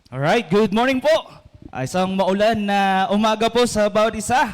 Alright, good morning po. Isang maulan na umaga po sa bawat isa.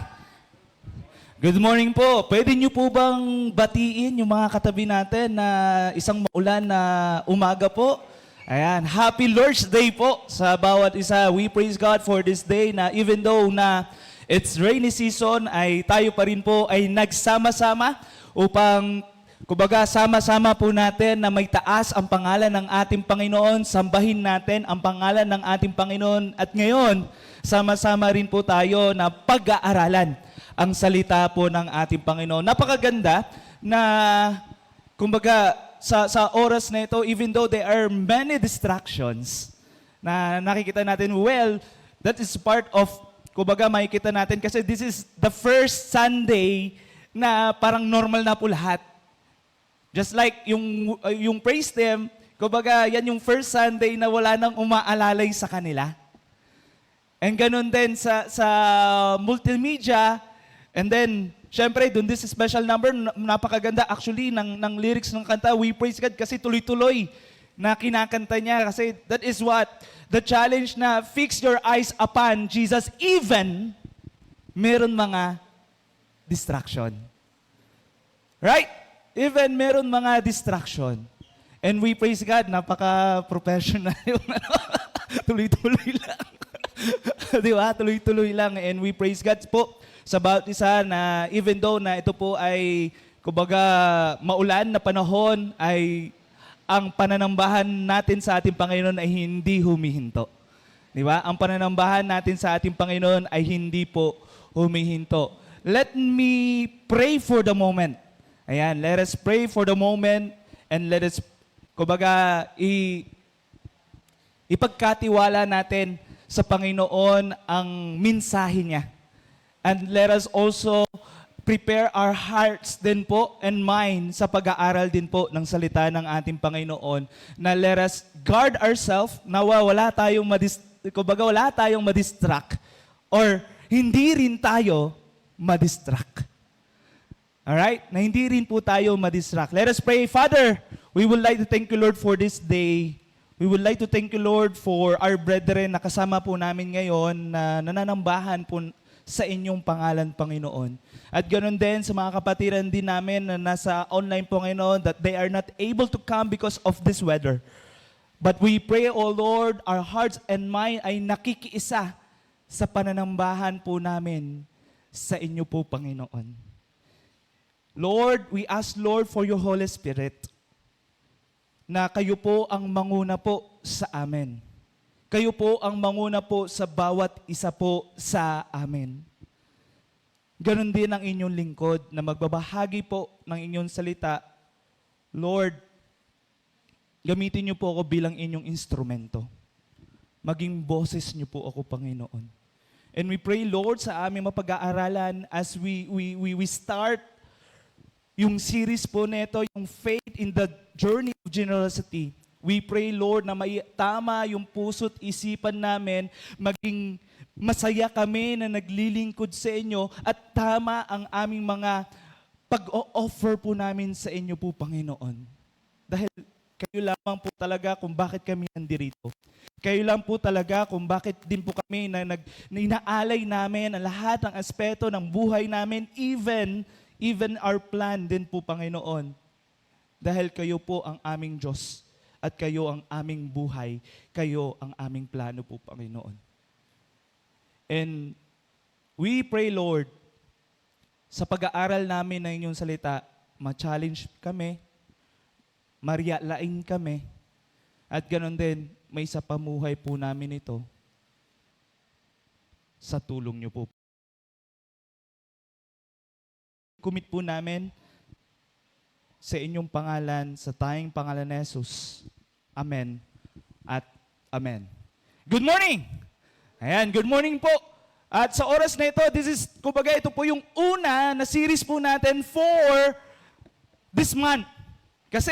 Good morning po. Pwede niyo po bang batiin yung mga katabi natin na isang maulan na umaga po? Ayan, Happy Lord's Day po sa bawat isa. We praise God for this day na even though na it's rainy season ay tayo pa rin po ay nagsama-sama upang kumbaga, sama-sama po natin na may taas ang pangalan ng ating Panginoon, sambahin natin ang pangalan ng ating Panginoon. At ngayon, sama-sama rin po tayo na pag-aaralan ang salita po ng ating Panginoon. Napakaganda na, kumbaga, sa oras na ito, even though there are many distractions na nakikita natin, well, that is part of, kumbaga, makikita natin kasi this is the first Sunday na parang normal na po lahat. Just like yung praise them, kumbaga yan yung first Sunday na wala nang umaalalay sa kanila. And ganun din sa multimedia, and then, syempre, dun this special number, napakaganda actually ng lyrics ng kanta, We Praise God, kasi tuloy-tuloy na kinakanta niya. Kasi that is what, the challenge na fix your eyes upon Jesus, even meron mga distraction. Right? Even meron mga distraction. And we praise God, napaka-professional yung tuloy-tuloy lang. Di ba? Tuloy-tuloy lang. And we praise God po sa bawat isa na even though na ito po ay, kumbaga, maulan na panahon, ay ang pananambahan natin sa ating Panginoon ay hindi humihinto. Di ba? Ang pananambahan natin sa ating Panginoon ay hindi po humihinto. Let me pray for the moment. Ayan, let us pray for the moment and let us, kumbaga, ipagkatiwala natin sa Panginoon ang mensahe niya. And let us also prepare our hearts din po and mind sa pag-aaral din po ng salita ng ating Panginoon na let us guard ourselves na wala tayong madistract or hindi rin tayo madistract. Alright? Na hindi rin po tayo madistract. Let us pray. Father, we would like to thank you, Lord, for this day. We would like to thank you, Lord, for our brethren na kasama po namin ngayon na nananambahan po sa inyong pangalan, Panginoon. At ganoon din sa mga kapatiran din namin na nasa online po ngayon that they are not able to come because of this weather. But we pray, O Lord, our hearts and mind ay nakikiisa sa pananambahan po namin sa inyo po, Panginoon. Lord, we ask, Lord, for your Holy Spirit na kayo po ang manguna po sa amin. Kayo po ang manguna po sa bawat isa po sa amin. Ganon din ang inyong lingkod na magbabahagi po ng inyong salita. Lord, gamitin niyo po ako bilang inyong instrumento. Maging boses niyo po ako, Panginoon. And we pray, Lord, sa aming mapag-aaralan as we start yung series po nito, yung Faith in the Journey of Generosity. We pray, Lord, na may tama yung puso't isipan namin, maging masaya kami na naglilingkod sa inyo at tama ang aming mga pag-o-offer po namin sa inyo po, Panginoon. Dahil kayo lamang po talaga kung bakit kami nandirito. Kayo lang po talaga kung bakit din po kami na inaalay namin ang lahat ng aspeto ng buhay namin, even our plan din po, Panginoon. Dahil kayo po ang aming Diyos at kayo ang aming buhay, kayo ang aming plano po, Panginoon. And we pray, Lord, sa pag-aaral namin ng inyong salita, ma-challenge kami, marialain kami, at ganoon din, may sa pamuhay po namin ito sa tulong niyo po. Commit po namin sa inyong pangalan, sa tayong pangalan ni Jesus. Amen at Amen. Good morning! Ayan, good morning po. At sa oras na ito, kumbaga ito po yung una na series po natin for this month. Kasi,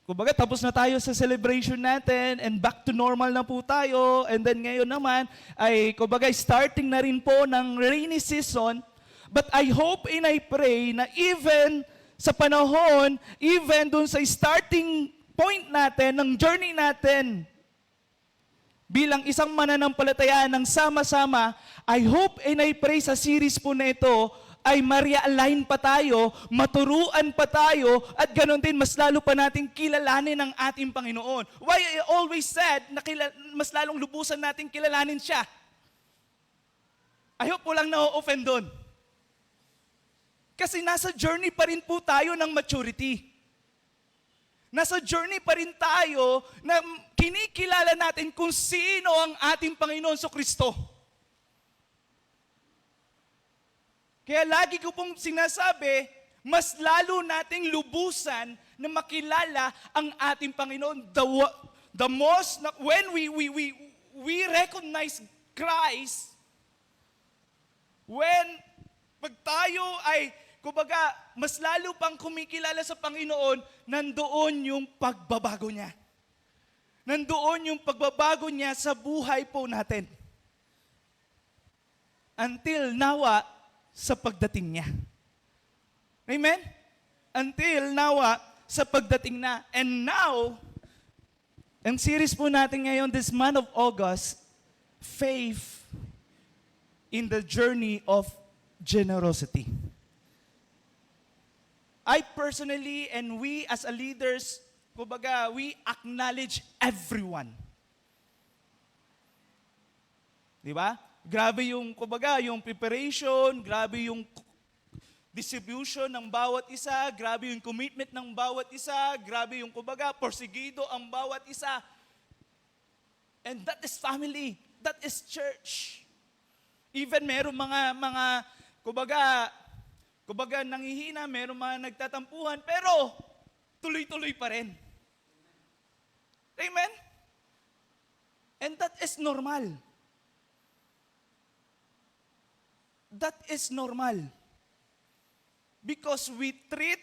kumbaga tapos na tayo sa celebration natin and back to normal na po tayo. And then ngayon naman ay kumbaga starting na rin po ng rainy season. But I hope and I pray na even sa panahon, even dun sa starting point natin, ng journey natin, bilang isang mananampalataya ng sama-sama, I hope and I pray sa series po na ito ay ma-realign pa tayo, maturuan pa tayo, at ganoon din mas lalo pa nating kilalanin ang ating Panginoon. Why I always said na mas lalong lubusan nating kilalanin siya. I hope walang na-offend doon. Kasi nasa journey pa rin po tayo ng maturity. Nasa journey pa rin tayo na kinikilala natin kung sino ang ating Panginoon so Kristo. Kaya lagi ko pong sinasabi, mas lalo nating lubusan na makilala ang ating Panginoon. The most, when we recognize Christ, when pag tayo ay, kumbaga, mas lalo pang kumikilala sa Panginoon, nandoon yung pagbabago niya. Nandoon yung pagbabago niya sa buhay po natin. Until nawa, sa pagdating niya. Amen? Until nawa, sa pagdating na. And now, ang series po natin ngayon, this month of August, faith in the journey of generosity. I personally and we as a leaders, kumbaga, we acknowledge everyone. Di ba? Grabe yung, kumbaga, yung preparation, grabe yung distribution ng bawat isa, grabe yung commitment ng bawat isa, grabe yung, kumbaga, porsigido ang bawat isa. And that is family. That is church. Even meron mga kumbaga nanghihina, meron mga nagtatampuhan, pero tuloy-tuloy pa rin. Amen? And that is normal. That is normal. Because we treat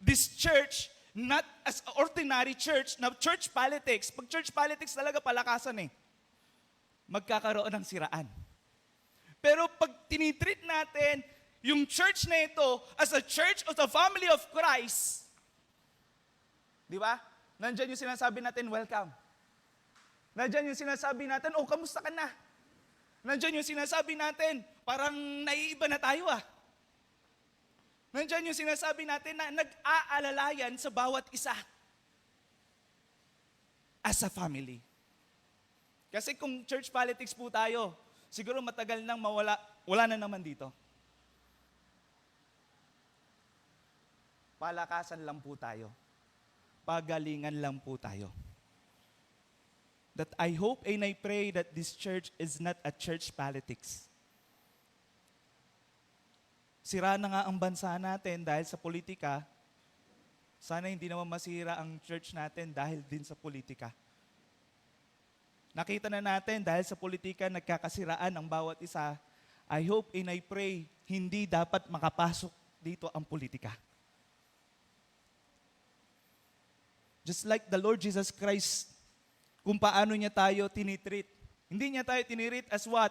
this church not as ordinary church, na church politics. Pag church politics talaga palakasan magkakaroon ng siraan. Pero pag tinitreat natin yung church na ito as a church of the family of Christ, di ba? Nandiyan yung sinasabi natin, welcome. Nandiyan yung sinasabi natin, kamusta ka na? Nandiyan yung sinasabi natin, parang naiiba na tayo Nandiyan yung sinasabi natin na nag-aalalayan sa bawat isa. As a family. Kasi kung church politics po tayo, siguro matagal nang wala na naman dito. Palakasan lang po tayo. Pagalingan lang po tayo. That I hope and I pray that this church is not a church politics. Sira na nga ang bansa natin dahil sa politika. Sana hindi naman masira ang church natin dahil din sa politika. Nakita na natin dahil sa politika nagkakasiraan ang bawat isa. I hope and I pray hindi dapat makapasok dito ang politika. Just like the Lord Jesus Christ, kung paano niya tayo tinitreat. Hindi niya tayo tinitreat as what?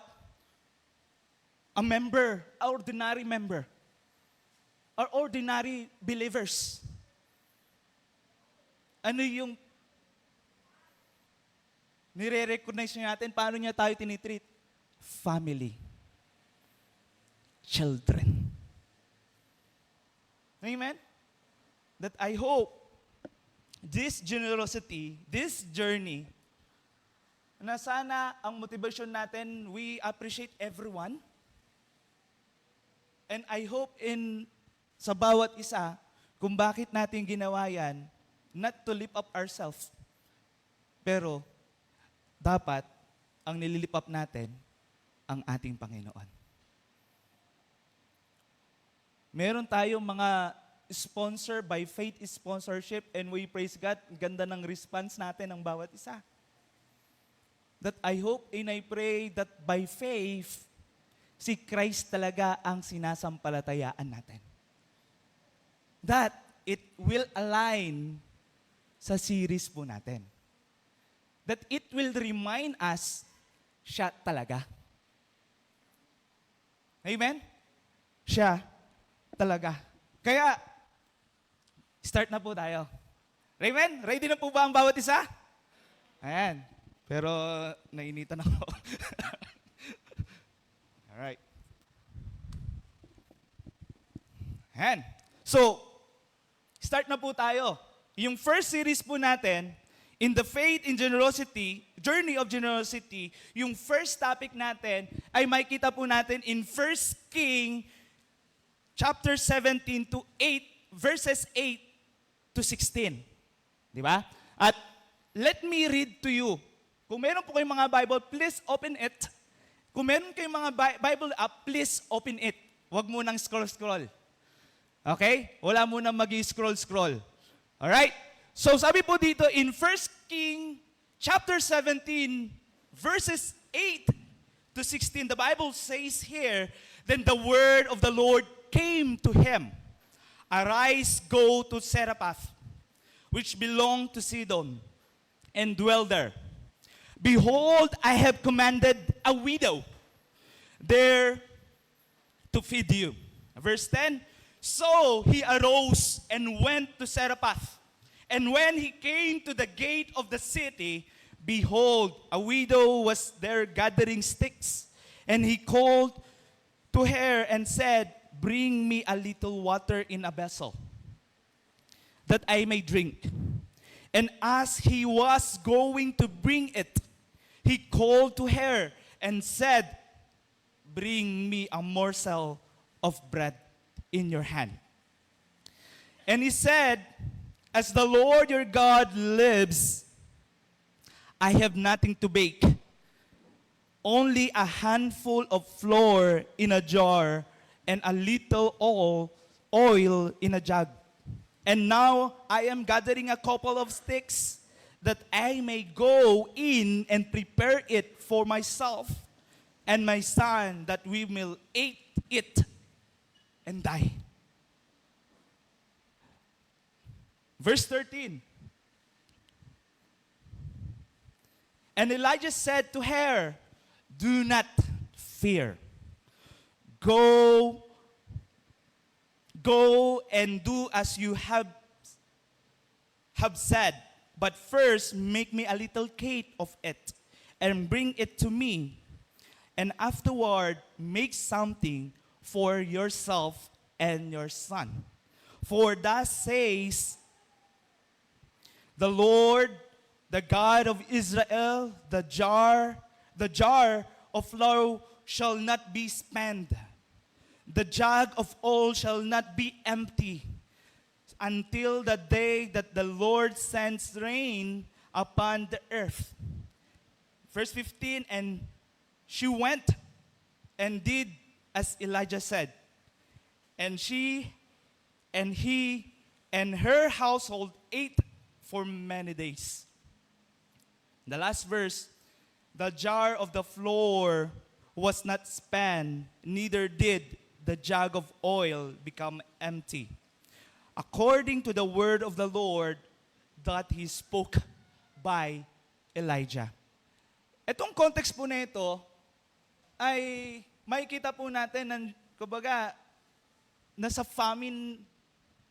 A member, an ordinary member. Or ordinary believers. Ano yung nire-recognize natin? Paano niya tayo tinitreat? Family. Children. Amen? That I hope this generosity, this journey, na sana ang motivation natin, we appreciate everyone. And I hope sa bawat isa, kung bakit natin ginawa yan, not to lift up ourselves, pero dapat ang nililift up natin, ang ating Panginoon. Meron tayong mga sponsor by faith sponsorship, and we praise God, ganda ng response natin ng bawat isa. That I hope and I pray that by faith, si Christ talaga ang sinasampalatayaan natin. That it will align sa series po natin. That it will remind us, siya talaga. Amen? Siya talaga. Kaya, start na po tayo. Amen? Ready na po ba ang bawat isa? Ayan. Pero nainitan ako. Alright. Ayan. So, start na po tayo. Yung first series po natin, in the faith in generosity, journey of generosity, yung first topic natin ay makikita po natin in 1 King chapter 17 to 8, verses 8 to 16. Di ba? At let me read to you. Kung meron po kayong mga Bible, please open it. Kung meron kayong mga Bible app, please open it. Huwag mo nang scroll-scroll. Okay? Wala mo nang mag-scroll-scroll. Alright? So sabi po dito in 1 King chapter 17, verses 8 to 16, the Bible says here, then the word of the Lord came to him. Arise, go to Zarephath, which belonged to Sidon, and dwell there. Behold, I have commanded a widow there to feed you. Verse 10, so he arose and went to Zarephath. And when he came to the gate of the city, behold, a widow was there gathering sticks. And he called to her and said, bring me a little water in a vessel, that I may drink. And as he was going to bring it, he called to her and said, bring me a morsel of bread in your hand. And he said, as the Lord your God lives, I have nothing to bake, only a handful of flour in a jar and a little oil in a jug. And now I am gathering a couple of sticks, that I may go in and prepare it for myself and my son, that we will eat it and die. Verse 13. And Elijah said to her, do not fear. Go and do as you have said. But first, make me a little cake of it, and bring it to me. And afterward, make something for yourself and your son. For thus says the Lord, the God of Israel, the jar of flour shall not be spent. The jug of oil shall not be empty, until the day that the Lord sends rain upon the earth. Verse 15, and she went and did as Elijah said. And she and he and her household ate for many days. The last verse, the jar of the flour was not spent, neither did the jug of oil become empty, according to the word of the Lord that he spoke by Elijah. Itong context po na ito ay makikita po natin na, kumbaga, nasa famine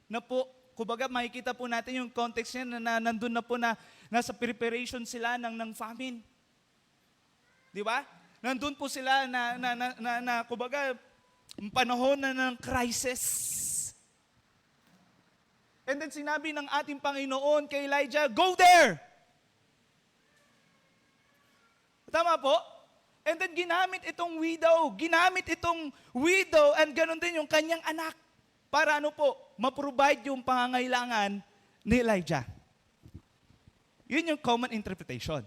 na po. Kumbaga, makikita po natin yung context niya na nandun na po na nasa preparation sila ng famine. Di ba? Nandun po sila na kumbaga, panahon na ng crisis. And then sinabi ng ating Panginoon kay Elijah, go there! Tama po? And then ginamit itong widow, and ganun din yung kanyang anak. Para ano po, ma-provide yung pangangailangan ni Elijah. Yun yung common interpretation.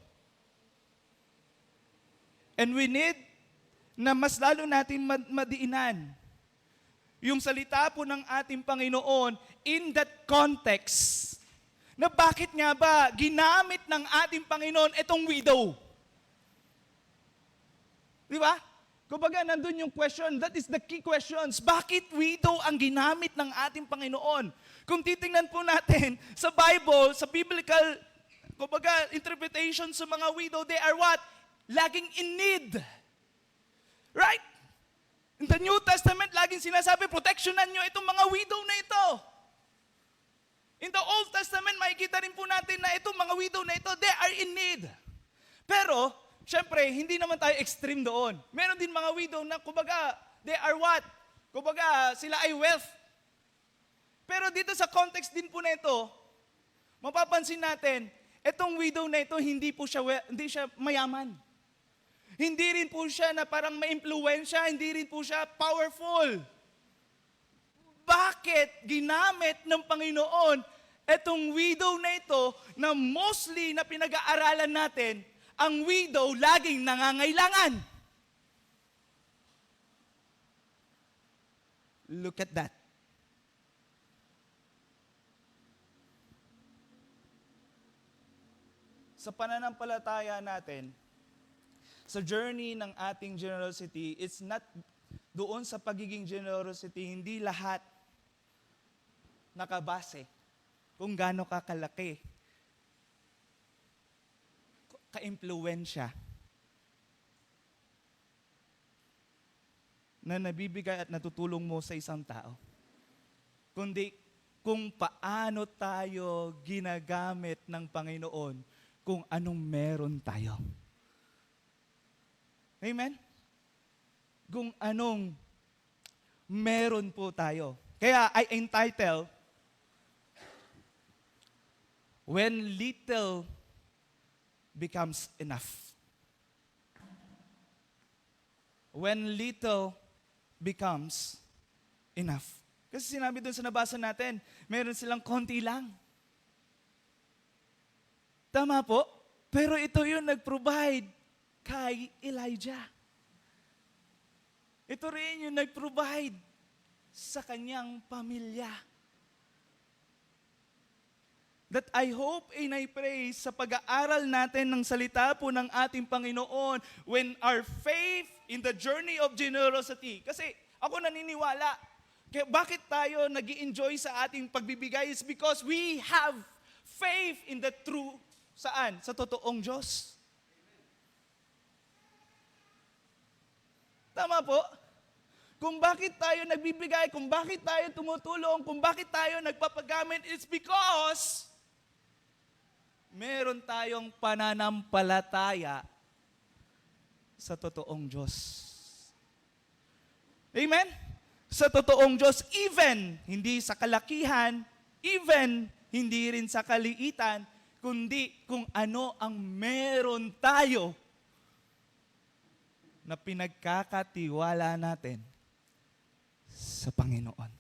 And we need na mas lalo natin madiinan yung salita po ng ating Panginoon in that context na bakit nga ba ginamit ng ating Panginoon itong widow. Di ba? Kumbaga, nandun yung question. That is the key questions. Bakit widow ang ginamit ng ating Panginoon? Kung titingnan po natin sa Bible, sa biblical, kumbaga, interpretation sa mga widow, they are what? Laging in need. Right? In the New Testament, laging sinasabi, protectionan nyo itong mga widow na ito. In the Old Testament, makikita rin po natin na itong mga widow na ito, they are in need. Pero, syempre, hindi naman tayo extreme doon. Meron din mga widow na, kumbaga, they are what? Kumbaga, sila ay wealth. Pero dito sa context din po na ito, mapapansin natin, itong widow na ito, hindi siya mayaman. Hindi rin po siya na parang ma-impluwensya, hindi rin po siya powerful. Bakit ginamit ng Panginoon itong widow na ito na mostly na pinag-aaralan natin, ang widow laging nangangailangan? Look at that. Sa pananampalataya natin, sa journey ng ating generosity, it's not doon sa pagiging generosity, hindi lahat nakabase kung gaano ka kalaki, ka-impluwensya na nabibigay at natutulong mo sa isang tao. Kundi kung paano tayo ginagamit ng Panginoon kung anong meron tayo. Amen? Kung anong meron po tayo. Kaya I entitle, When Little Becomes Enough. When little becomes enough. Kasi sinabi doon sa nabasa natin, meron silang konti lang. Tama po, pero ito yung nag-provide kay Elijah. Ito rin yung nag-provide sa kanyang pamilya. That I hope and I pray sa pag-aaral natin ng salita po ng ating Panginoon when our faith in the journey of generosity. Kasi ako naniniwala, kaya bakit tayo nag-i-enjoy sa ating pagbibigay is because we have faith in the true, saan? Sa totoong Diyos. Tama po? Kung bakit tayo nagbibigay, kung bakit tayo tumutulong, kung bakit tayo nagpapagamit, it's because meron tayong pananampalataya sa totoong Diyos. Amen? Sa totoong Diyos, even hindi sa kalakihan, even hindi rin sa kaliitan, kundi kung ano ang meron tayo na pinagkakatiwala natin sa Panginoon.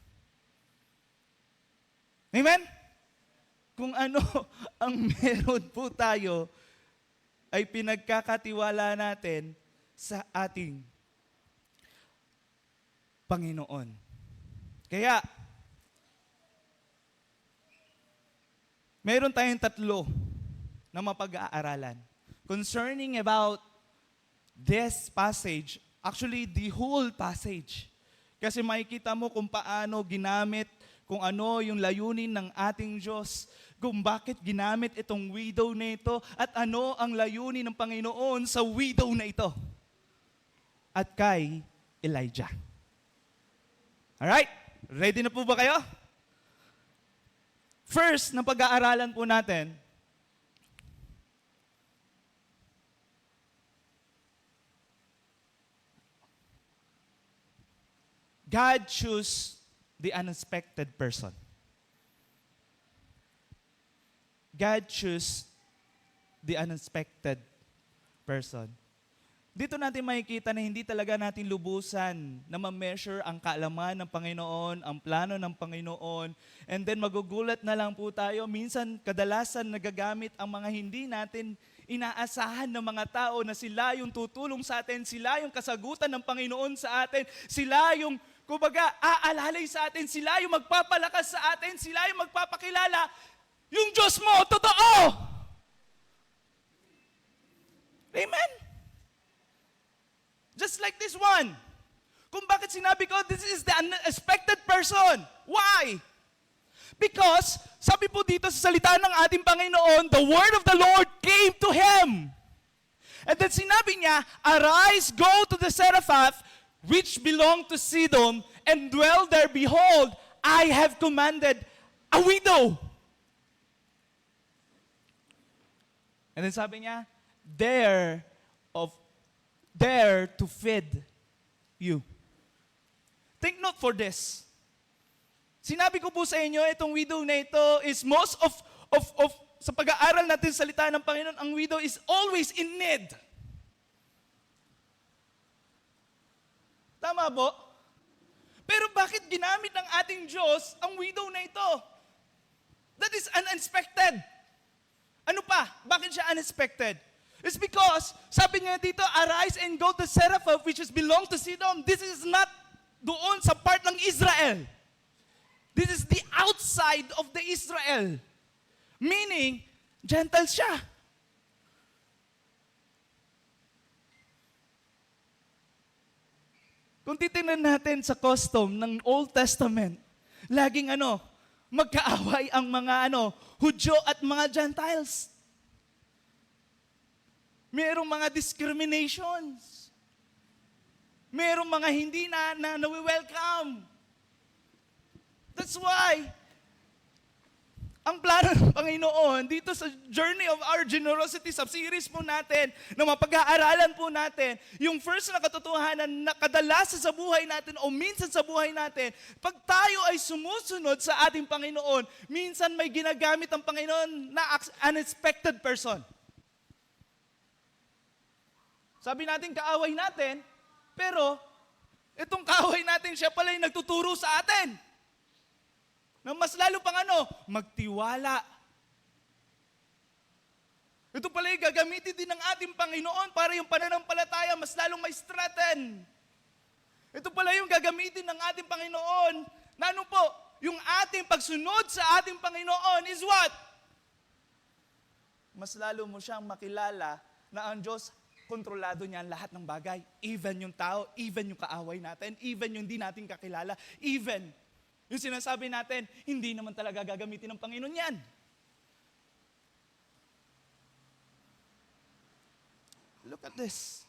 Amen? Kung ano ang meron po tayo ay pinagkakatiwala natin sa ating Panginoon. Kaya, meron tayong tatlo na mapag-aaralan concerning about this passage, actually the whole passage. Kasi makikita mo kung paano ginamit, kung ano yung layunin ng ating Diyos, kung bakit ginamit itong widow na ito, at ano ang layunin ng Panginoon sa widow na ito. At kay Elijah. Alright? Ready na po ba kayo? First, na pag-aaralan po natin, God chose the unexpected person. God chose the unexpected person. Dito natin makikita na hindi talaga natin lubusan na ma-measure ang kaalaman ng Panginoon, ang plano ng Panginoon, and then magugulat na lang po tayo. Minsan, kadalasan nagagamit ang mga hindi natin inaasahan ng mga tao na sila yung tutulong sa atin, sila yung kasagutan ng Panginoon sa atin, sila yung, kumbaga, aalalay sa atin, sila yung magpapalakas sa atin, sila yung magpapakilala. Yung Diyos mo, totoo! Amen? Just like this one. Kung bakit sinabi ko, this is the unexpected person. Why? Because, sabi po dito sa salita ng ating Panginoon, the word of the Lord came to him. And then sinabi niya, arise, go to the Zarephath, which belong to Sidon, and dwell there. Behold, I have commanded a widow. And then sabi niya, there of there to feed you. Take note for this. Sinabi ko po sa inyo, itong widow na ito is most of sa pag-aaral natin sa salita ng Panginoon, ang widow is always in need. Tama po? Pero bakit ginamit ng ating Diyos ang widow na ito? That is unexpected. Ano pa? Bakit siya unexpected? It's because, sabi niya dito, arise and go to Zarephath, which is belong to Sidon. This is not doon sa part ng Israel. This is the outside of the Israel. Meaning, Gentile siya. Kung titingnan natin sa custom ng Old Testament, laging magkaaway ang mga Hudyo at mga Gentiles. Merong mga discriminations. Merong mga hindi na welcome. That's why, ang plano ng Panginoon dito sa Journey of Our Generosity, sa series po natin, na mapag-aaralan po natin, yung first na katotohanan na kadalasan sa buhay natin o minsan sa buhay natin, pag tayo ay sumusunod sa ating Panginoon, minsan may ginagamit ang Panginoon na unexpected person. Sabi natin, kaaway natin, pero itong kaaway natin, siya pala yung nagtuturo sa atin. Na mas lalo pang magtiwala. Ito pala yung gagamitin din ng ating Panginoon para yung pananampalataya mas lalong may strengthen. Ito pala yung gagamitin ng ating Panginoon na yung ating pagsunod sa ating Panginoon is what? Mas lalo mo siyang makilala na ang Diyos, kontrolado niya ang lahat ng bagay. Even yung tao, even yung kaaway natin, even yung hindi natin kakilala, even yung sinasabi natin, hindi naman talaga gagamitin ng Panginoon yan. Look at this.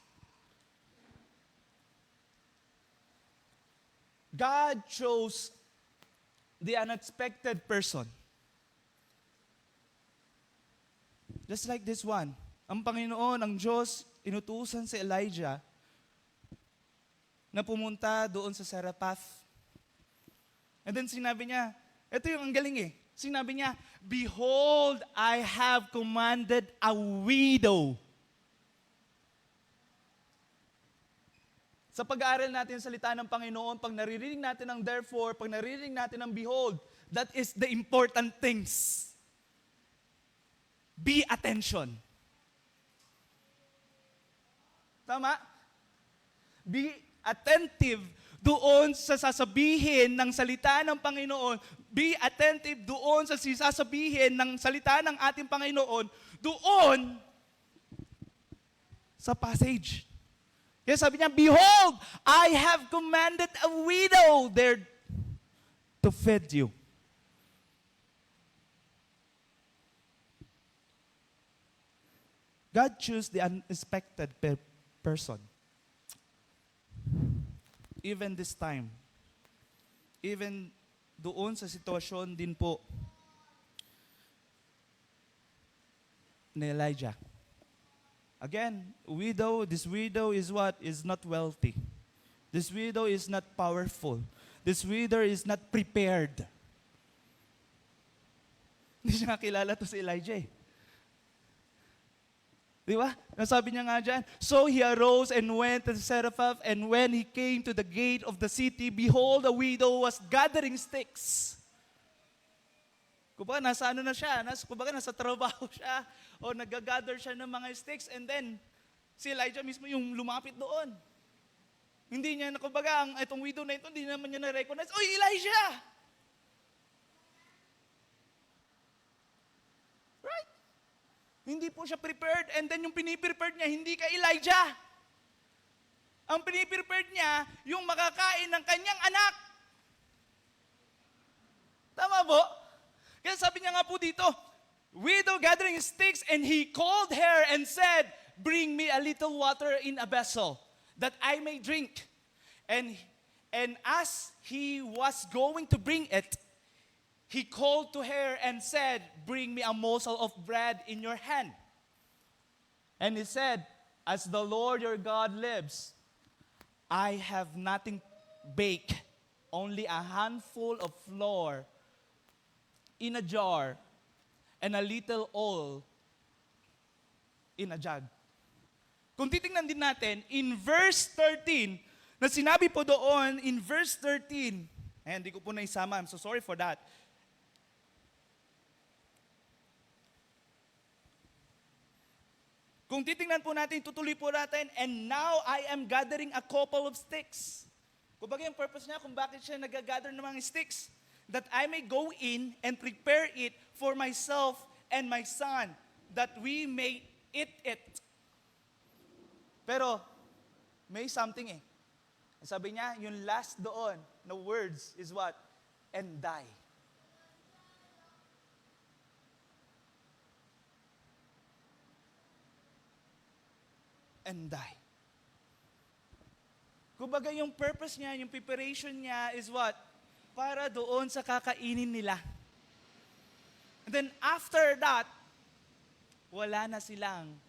God chose the unexpected person. Just like this one. Ang Panginoon, ang Diyos, inutusan si Elijah na pumunta doon sa Zarephath. And then sinabi niya, ito yung ang galing Sinabi niya, behold, I have commanded a widow. Sa pag-aaral natin sa salita ng Panginoon, pag naririnig natin ang therefore, pag naririnig natin ang behold, that is the important things. Be attention. Tama? Be attentive doon sa sasabihin ng salita ng Panginoon. Be attentive doon sa sasabihin ng salita ng ating Panginoon doon sa passage. Kaya sabi niya, behold, I have commanded a widow there to feed you. God chose the unexpected person. Even this time, even doon sa sitwasyon din po ni Elijah. Again, this widow is what? Is not wealthy. This widow is not powerful. This widow is not prepared. Hindi siya nakilala to si Elijah Di ba? Nasabi niya nga dyan, so he arose and went to Zarephath, and when he came to the gate of the city, behold, a widow was gathering sticks. Kumbaga, nasa na siya, nasa trabaho siya, o nag-gather siya ng mga sticks, and then, si Elijah mismo yung lumapit doon. Hindi niya, kumbaga, itong widow na ito, hindi naman niya na-recognize, oy, Elijah! Right? Hindi po siya prepared, and then yung piniprepared niya, hindi kay Elijah. Ang piniprepared niya, yung makakain ng kanyang anak. Tama po? Kaya sabi niya nga po dito, widow gathering sticks, and he called her and said, bring me a little water in a vessel, that I may drink. And as he was going to bring it, he called to her and said, bring me a morsel of bread in your hand. And he said, as the Lord your God lives, I have nothing baked, only a handful of flour in a jar and a little oil in a jug. Kung titingnan din natin, in verse 13, na sinabi po doon, in verse 13, ayan, hindi ko po naisama, I'm so sorry for that. Kung titingnan po natin, tutuloy po natin, and now I am gathering a couple of sticks. Kumbaga yung purpose niya kung bakit siya nag-gather ng mga sticks, that I may go in and prepare it for myself and my son, that we may eat it. Pero, may something eh. Sabi niya, yung last doon, na words is what? And die. And die. Kumbaga yung purpose niya, yung preparation niya is what? Para doon sa kakainin nila. And then after that, wala na silang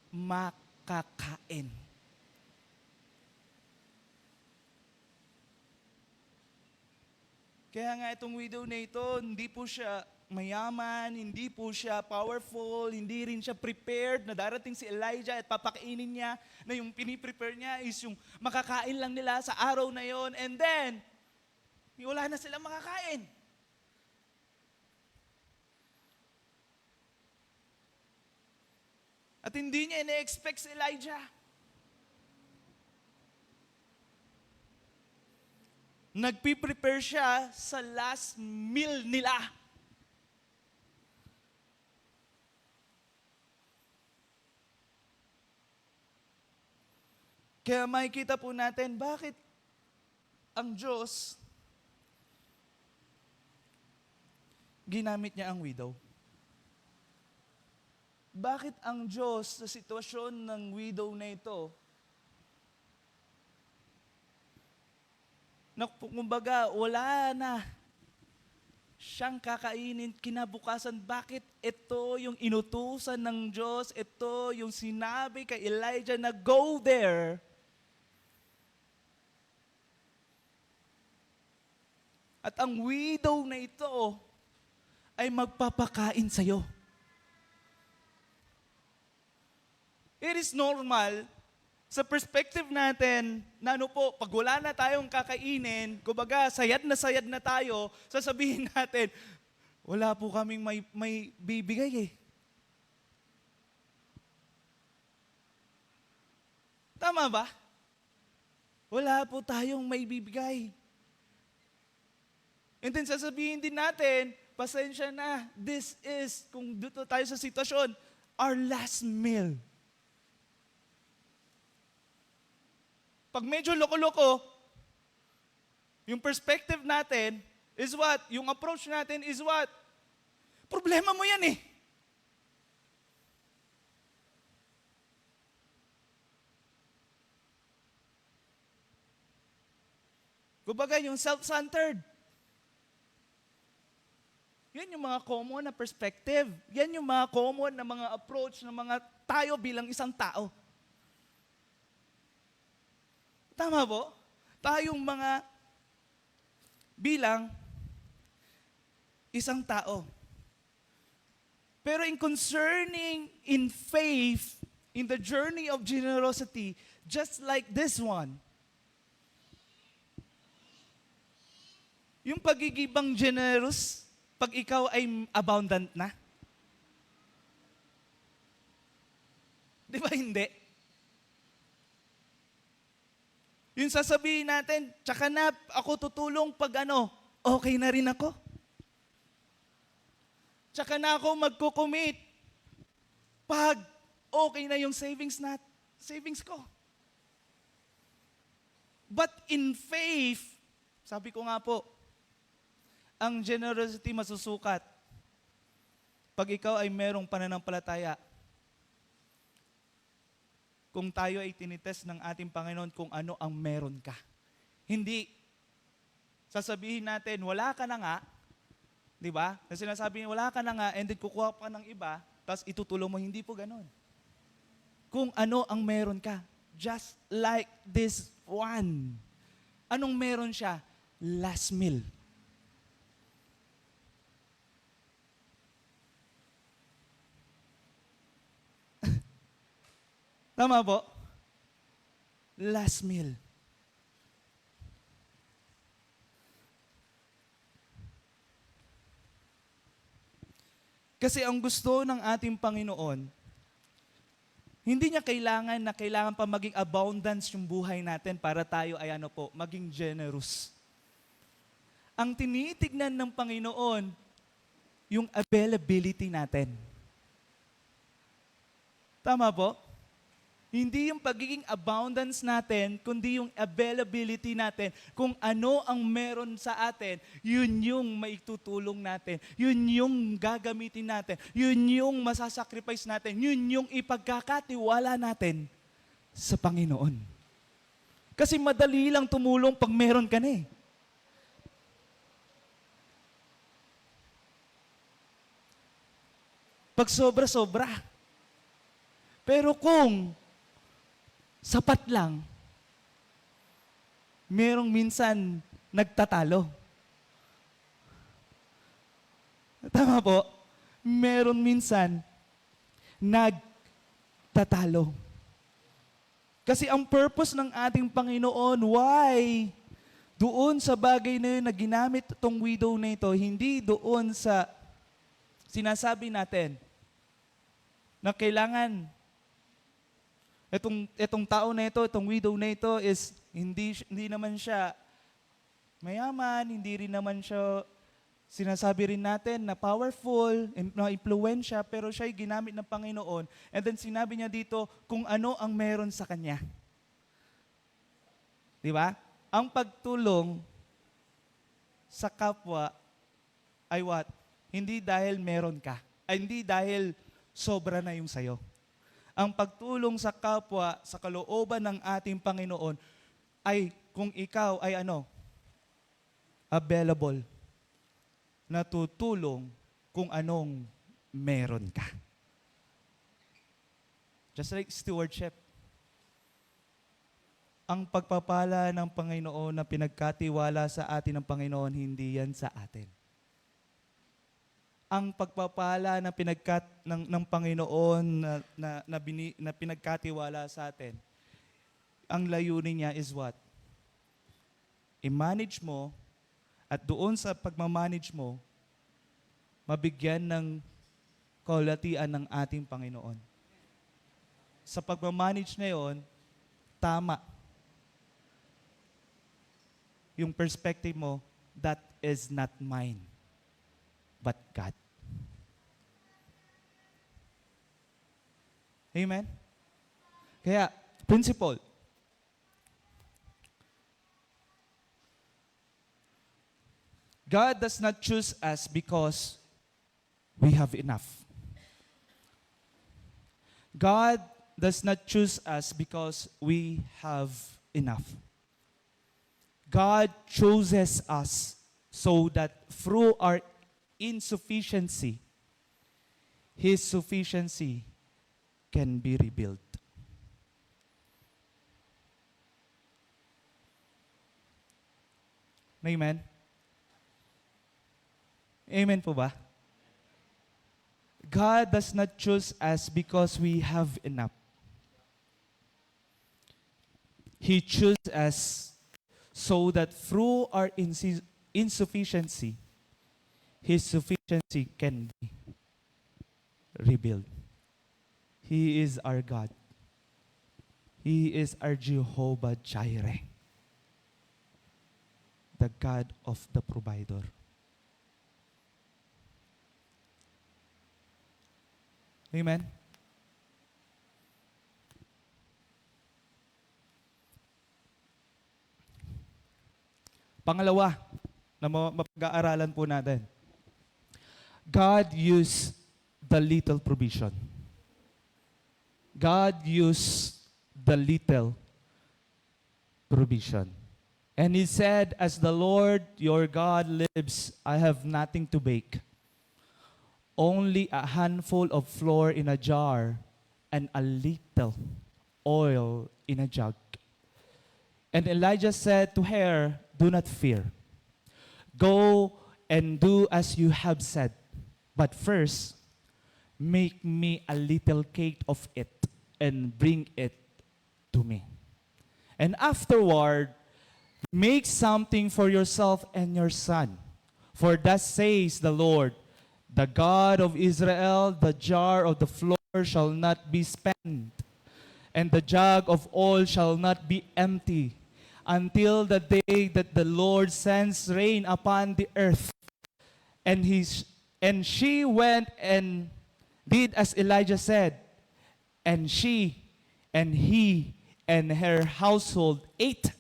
makakain. Kaya nga itong widow na ito, hindi po siya mayaman, hindi po siya powerful, hindi rin siya prepared na darating si Elijah at papakainin niya na yung piniprepare niya is yung makakain lang nila sa araw na yon, and then, wala na silang makakain. At hindi niya ina-expect si Elijah. Nagpiprepare siya sa last meal nila. Kaya makikita po natin, bakit ang Diyos ginamit niya ang widow? Bakit ang Diyos sa sitwasyon ng widow na ito, na kumbaga wala na siyang kakainin kinabukasan, bakit ito yung inutusan ng Diyos, ito yung sinabi kay Elijah na go there? At ang widow na ito ay magpapakain sa'yo. It is normal, sa perspective natin, na ano po, pag wala na tayong kakainin, kumbaga sayad na tayo, sasabihin natin, wala po kaming may bibigay eh. Tama ba? Wala po tayong may bibigay. And then sasabihin din natin, pasensya na, this is, kung dito tayo sa sitwasyon, our last meal. Pag medyo loko-loko, yung perspective natin is what? Yung approach natin is what? Problema mo yan eh. Kumbaga yung self-centered. Yan yung mga common na perspective. Yan yung mga common na mga approach ng mga tayo bilang isang tao. Tama po? Tayong mga bilang isang tao. Pero in concerning in faith, in the journey of generosity, just like this one, yung pagigibang generous, pag ikaw ay abundant na? Di ba hindi? Yung sasabihin natin, tsaka na ako tutulong pag okay na rin ako. Tsaka na ako magkukumit pag okay na yung savings ko. But in faith, sabi ko nga po, ang generosity masusukat pag ikaw ay merong pananampalataya. Kung tayo ay tinitest ng ating Panginoon kung ano ang meron ka. Hindi sasabihin natin, wala ka na nga, di ba? Kasi sinasabi niya, wala ka na nga, and then kukuha pa ng iba, tapos itutulong mo, hindi po ganun. kung ano ang meron ka. Just like this one. Anong meron siya? Last meal. Tama po? Last meal. Kasi ang gusto ng ating Panginoon, hindi niya kailangan pa maging abundance yung buhay natin para tayo ay maging generous. Ang tinitignan ng Panginoon, yung availability natin. Tama po? Hindi yung pagiging abundance natin, kundi yung availability natin. Kung ano ang meron sa atin, yun yung maitutulong natin. Yun yung gagamitin natin. Yun yung masasacrifice natin. Yun yung ipagkakatiwala natin sa Panginoon. Kasi madali lang tumulong pag meron ka na eh. Pag sobra-sobra. Pero kung sapat lang, merong minsan nagtatalo. Tama po? Meron minsan nagtatalo. Kasi ang purpose ng ating Panginoon, why? Doon sa bagay na yun na ginamit itong widow na ito, hindi doon sa sinasabi natin na kailangan Itong tao na ito, itong widow na ito is hindi naman siya mayaman, hindi rin naman siya sinasabi rin natin na powerful, na impluwensya, pero siya'y ginamit ng Panginoon. And then sinabi niya dito kung ano ang meron sa kanya. Di ba? Ang pagtulong sa kapwa ay what? Hindi dahil meron ka. Ay hindi dahil sobra na yung sayo. Ang pagtulong sa kapwa, sa kalooban ng ating Panginoon, ay kung ikaw ay available na tutulong kung anong meron ka. Just like stewardship. Ang pagpapala ng Panginoon na pinagkatiwala sa atin ng Panginoon, hindi yan sa atin. Ang pagpapala ng ng Panginoon na pinagkatiwala sa atin, ang layunin niya is what? I-manage mo at doon sa pagmamanage mo, mabigyan ng kaulatian ng ating Panginoon. Sa pagmamanage na yon, tama. Yung perspective mo, that is not mine, but God. Amen? Kaya, principle. God does not choose us because we have enough. God does not choose us because we have enough. God chooses us so that through our insufficiency, His sufficiency can be rebuilt. Amen? Amen po ba? God does not choose us because we have enough. He chose us so that through our insufficiency, His sufficiency can be rebuilt. He is our God. He is our Jehovah Jireh, the God of the provider. Amen? Pangalawa, na mapag-aaralan po natin. God used the little provision. God used the little provision. And He said, as the Lord your God lives, I have nothing to bake. Only a handful of flour in a jar and a little oil in a jug. And Elijah said to her, "Do not fear. Go and do as you have said. But first, make me a little cake of it and bring it to me. And afterward, make something for yourself and your son. For thus says the Lord, the God of Israel, the jar of the flour shall not be spent, and the jug of oil shall not be empty, until the day that the Lord sends rain upon the earth." And she went and did as Elijah said, and she and he and her household ate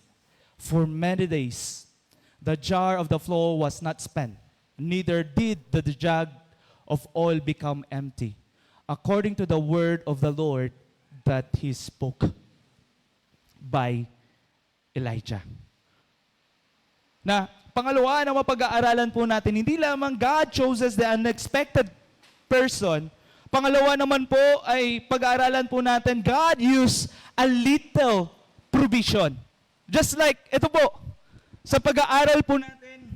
for many days. The jar of the flour was not spent, neither did the jug of oil become empty, according to the word of the Lord that he spoke by Elijah. Na pangalawa na mapag-aaralan po natin, hindi lamang God chooses the unexpected person. Pangalawa naman po ay pag-aaralan po natin, God used a little provision. Just like, ito po, sa pag-aaral po natin,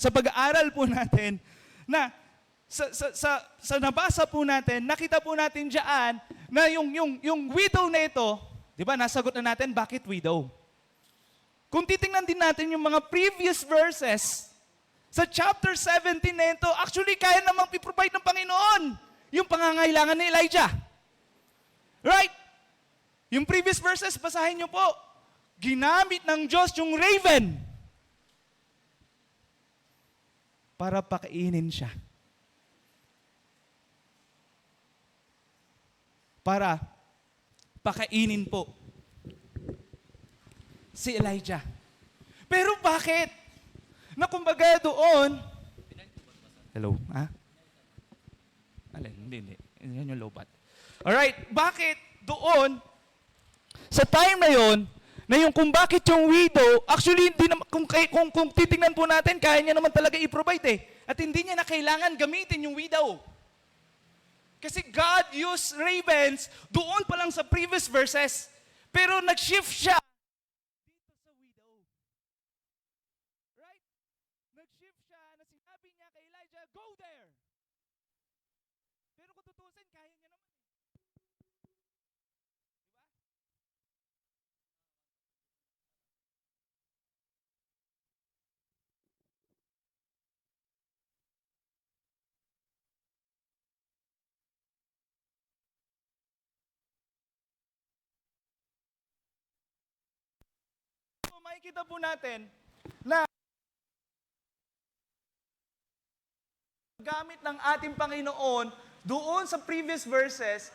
sa pag-aaral po natin, na sa nabasa po natin, nakita po natin diyan na yung widow na ito, di ba, nasagot na natin, bakit widow? Kung titingnan din natin yung mga previous verses, sa chapter 17 na ito, actually kaya namang i-provide ng Panginoon yung pangangailangan ni Elijah. Right? Yung previous verses, basahin nyo po. Ginamit ng Diyos yung raven para pakainin siya. Para pakainin po si Elijah. Pero bakit? Na kumbaga doon, Hindi. Yan yung lobat. Alright, bakit doon, sa time na yon, na yung kung bakit yung widow, actually, hindi naman, kung titingnan po natin, kaya niya naman talaga i-provide eh. At hindi niya na kailangan gamitin yung widow. Kasi God used ravens doon pa lang sa previous verses. Pero nag-shift siya dito sa widow. Right? Nag-shift siya na sinabi niya kay Elijah, "Go there." Pero kung tutusin, kaya niya naman. Diba? So, makikita po natin na gamit ng ating Panginoon doon sa previous verses,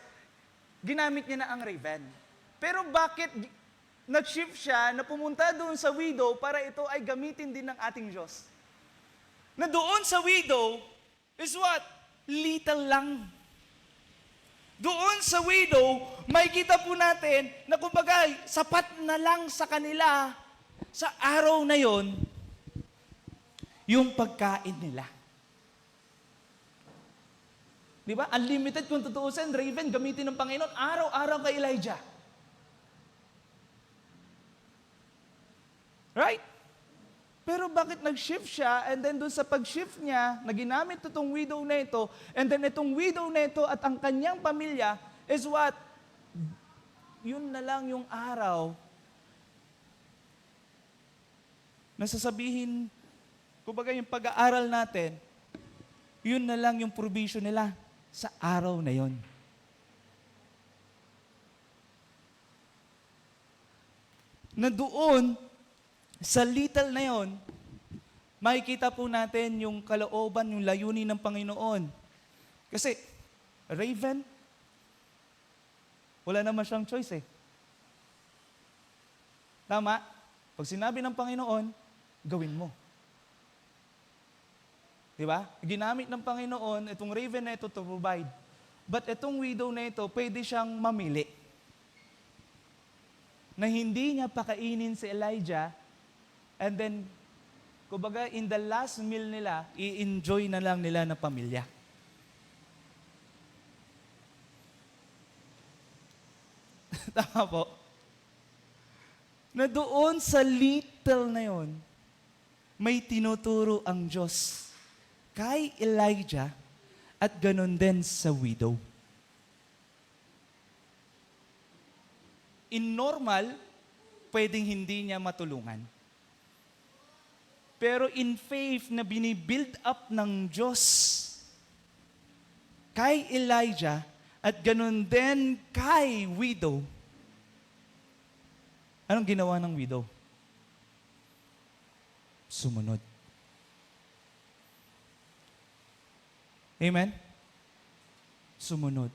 ginamit niya na ang raven. Pero bakit nag-shift siya na pumunta doon sa widow para ito ay gamitin din ng ating Diyos? Na doon sa widow is what? Little lang. Doon sa widow, makikita po natin na kumbaga sapat na lang sa kanila sa araw na yon yung pagkain nila. Di ba? Unlimited kung tutuusin, raven, gamitin ng Panginoon, araw-araw kay Elijah. Right? Pero bakit nag-shift siya, and then doon sa pag-shift niya, na ginamit itong widow na ito, and then itong widow na ito at ang kanyang pamilya is what? Yun na lang yung araw na sasabihin, kumbaga yung pag-aaral natin, yun na lang yung provision nila sa araw na yon. Na doon, sa little na yon, makikita po natin yung kalooban, yung layunin ng Panginoon. Kasi, raven, wala naman siyang choice eh. Tama? Pag sinabi ng Panginoon, gawin mo. Diba? Ginamit ng Panginoon itong raven na ito to provide. But itong widow na ito, pwede siyang mamili. Na hindi niya pakainin si Elijah, and then, kumbaga, in the last meal nila, i-enjoy na lang nila na pamilya. Tama po. Na doon sa little na yon, may tinuturo ang Diyos kay Elijah at ganun din sa widow. In normal, pwedeng hindi niya matulungan. Pero in faith na binibuild up ng Diyos kay Elijah at ganun din kay widow, anong ginawa ng widow? Sumunod. Amen? Sumunod.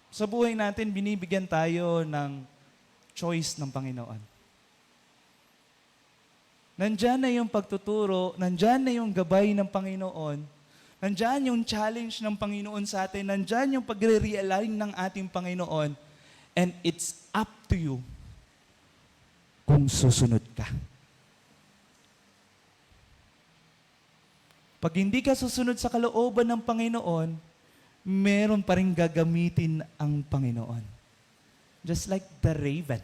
Sa buhay natin, binibigyan tayo ng choice ng Panginoon. Nandyan na yung pagtuturo, nandyan na yung gabay ng Panginoon, nandyan yung challenge ng Panginoon sa atin, nandyan yung pagre-realign ng ating Panginoon, and it's up to you kung susunod ka. Pag hindi ka susunod sa kalooban ng Panginoon, meron pa rin gagamitin ang Panginoon. Just like the raven.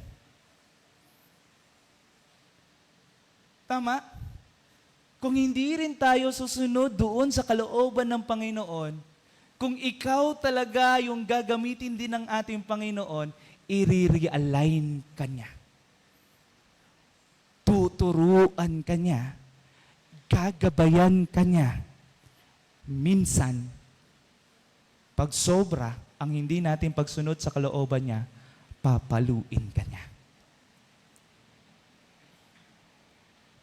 Tama? Kung hindi rin tayo susunod doon sa kalooban ng Panginoon, kung ikaw talaga yung gagamitin din ng ating Panginoon, i-realign ka niya. Tuturuan ka niya. Gagabayan ka niya. Minsan, pag sobra ang hindi natin pagsunod sa kalooban niya, papaluin ka niya.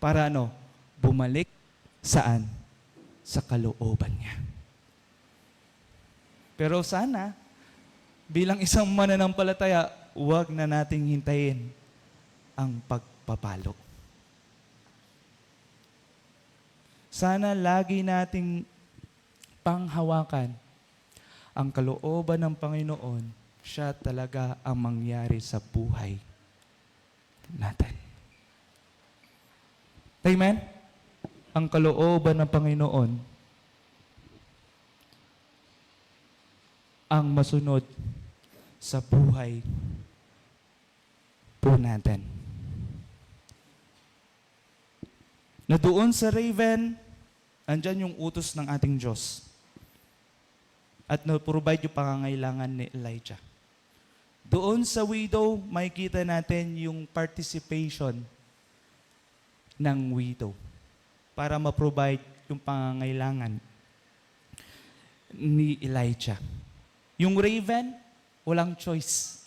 Para ano? Bumalik saan? Sa kalooban niya. Pero sana, bilang isang mananampalataya, huwag na nating hintayin ang pagpapalo. Sana lagi nating panghawakan ang kalooban ng Panginoon, siya talaga ang mangyari sa buhay natin. Amen? Ang kalooban ng Panginoon ang masunod sa buhay po natin. Na doon sa raven, andyan yung utos ng ating Diyos. At na-provide yung pangangailangan ni Elijah. Doon sa widow, makikita natin yung participation ng widow para ma-provide yung pangangailangan ni Elijah. Yung raven, walang choice.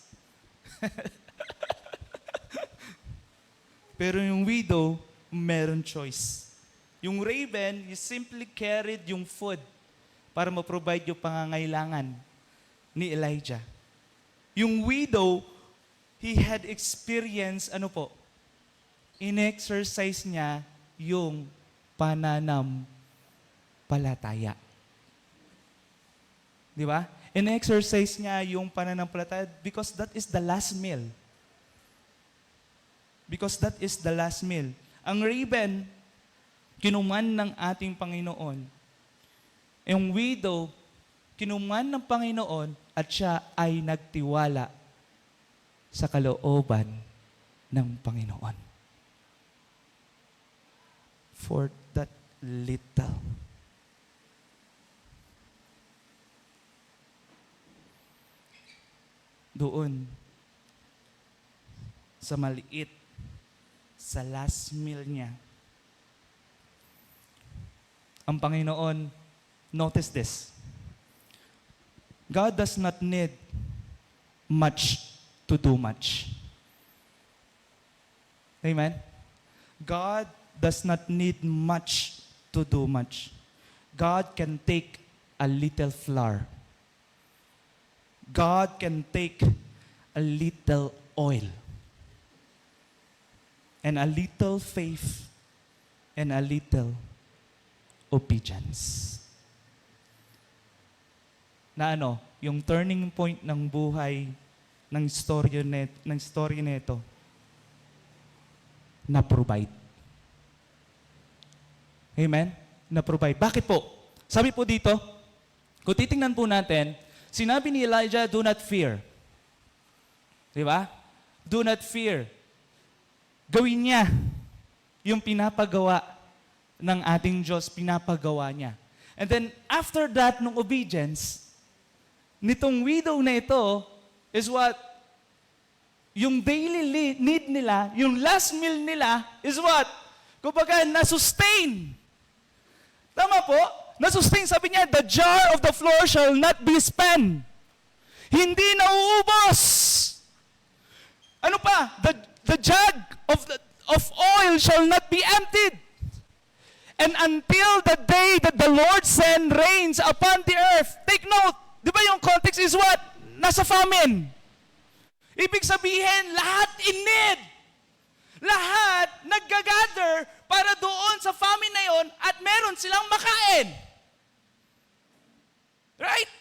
Pero yung widow, meron choice. Yung raven, he simply carried yung food para ma-provide yung pangangailangan ni Elijah. Yung widow, he had experience, in-exercise niya yung pananampalataya. Di ba? In-exercise niya yung pananampalataya because that is the last meal. Because that is the last meal. Ang raven, kinuman ng ating Panginoon. Yung widow, kinuman ng Panginoon at siya ay nagtiwala sa kalooban ng Panginoon. For that little. Doon, sa maliit, sa last meal niya, ang Panginoon, notice this. God does not need much to do much. Amen? God does not need much to do much. God can take a little flour. God can take a little oil. And a little faith and a little obedience. Na yung turning point ng buhay ng story nito na provide. Amen? Na provide. Bakit po? Sabi po dito, kung titingnan po natin, sinabi ni Elijah, do not fear. Di ba? Do not fear. Gawin niya yung pinapagawa ng ating Diyos, pinapagawa niya. And then, after that, nung obedience, nitong widow na ito is what? Yung daily need nila, yung last meal nila is what? Kumbaga, na-sustain. Tama po? Na-sustain, sabi niya, the jar of the floor shall not be spent. Hindi nauubos. Ano pa? The jug of oil shall not be emptied. And until the day that the Lord send rains upon the earth. Take note, di ba yung context is what? Nasa famine. Ibig sabihin, lahat in need. Lahat naggagather para doon sa famine na yon at meron silang makain. Right?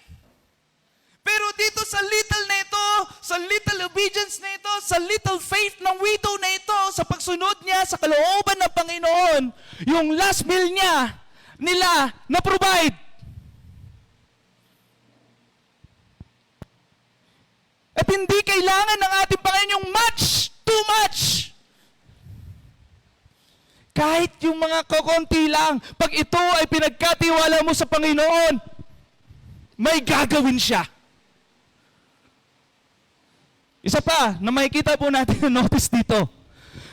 Pero dito sa little na ito, sa little obedience na ito, sa little faith ng widow na ito, sa pagsunod niya sa kalooban ng Panginoon, yung last meal niya, nila, na-provide. At hindi kailangan ng ating Panginoon yung much, too much. Kahit yung mga kokonti lang, pag ito ay pinagkatiwala mo sa Panginoon, may gagawin siya. Isa pa, na makikita po natin na notice dito.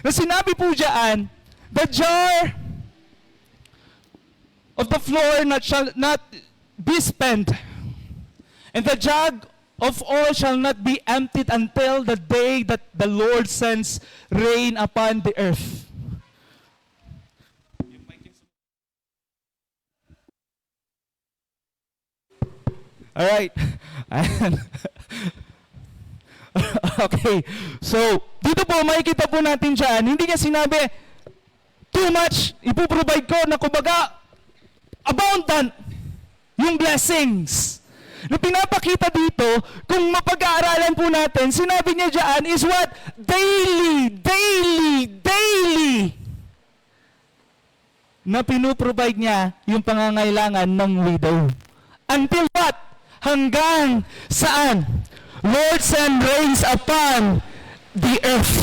Na sinabi po dyan, the jar of the floor shall not be spent, and the jug of oil shall not be emptied until the day that the Lord sends rain upon the earth. Alright. Okay. So, dito po, makikita po natin dyan, hindi niya sinabi, too much, ipoprovide ko na kumbaga, abundant, yung blessings. Na pinapakita dito, kung mapag-aaralan po natin, sinabi niya dyan is what? Daily, daily, daily. Na pinoprovide niya yung pangangailangan ng widow. Until what? Hanggang saan? Lord send rains upon the earth.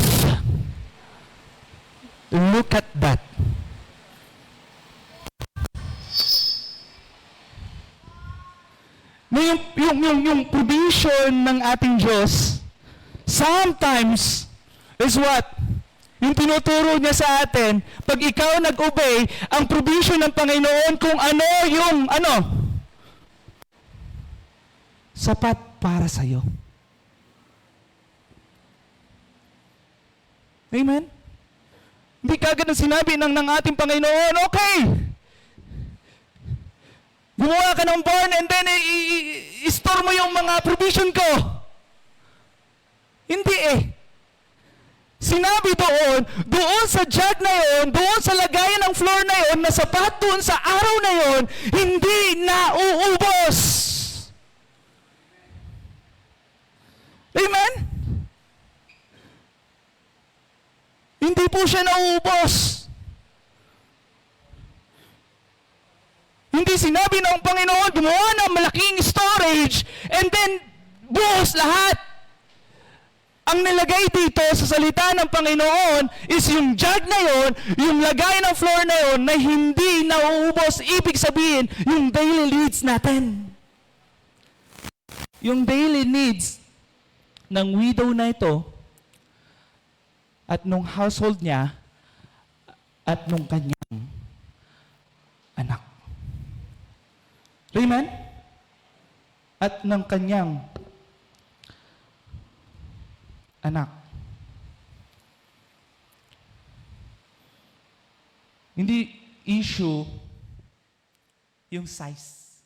Look at that. Yung provision ng ating Diyos, sometimes, is what? Yung tinuturo niya sa atin, pag ikaw nag-obey, ang provision ng Panginoon kung ano yung, sapat para sa'yo. Amen? Hindi kagad ang sinabi ng ating Panginoon, okay, gumawa ka ng barn and then i-store mo yung mga provision ko. Hindi eh. Sinabi doon sa jug na yon, doon sa lagayan ng floor na yon, na sapat doon sa araw na yon, hindi nauubos. Amen? Hindi po siya nauubos. Hindi sinabi ng Panginoon, gumawa ng malaking storage, and then buhos lahat. Ang nilagay dito sa salita ng Panginoon is yung jug na yon, yung lagay ng floor na yon, na hindi nauubos. Ibig sabihin, yung daily needs natin. Yung daily needs ng widow na ito, at nung household niya, at nung kanyang anak. Amen? At ng kanyang anak. Hindi issue yung size.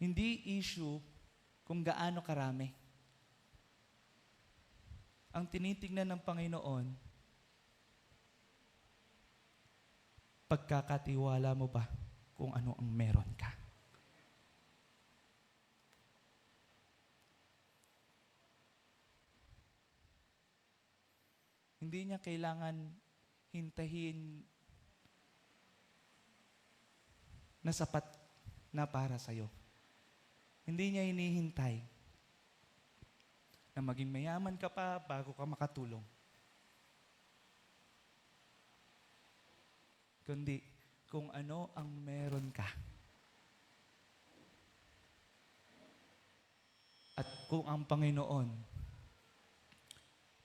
Hindi issue kung gaano karami. Ang tinitingnan ng Panginoon, pagkakatiwala mo ba kung ano ang meron ka? Hindi niya kailangan hintahin na sapat na para sa'yo. Hindi niya hinihintay na maging mayaman ka pa bago ka makatulong. Kundi kung ano ang meron ka. At kung ang Panginoon,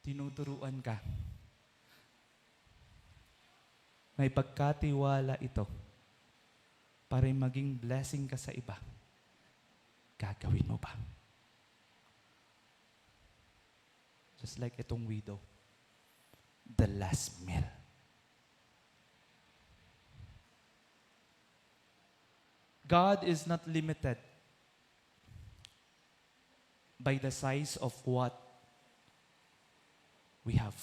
tinuturuan ka, may pagkatiwala ito para maging blessing ka sa iba, gagawin mo ba? Just like itong widow, the last meal. God is not limited by the size of what we have.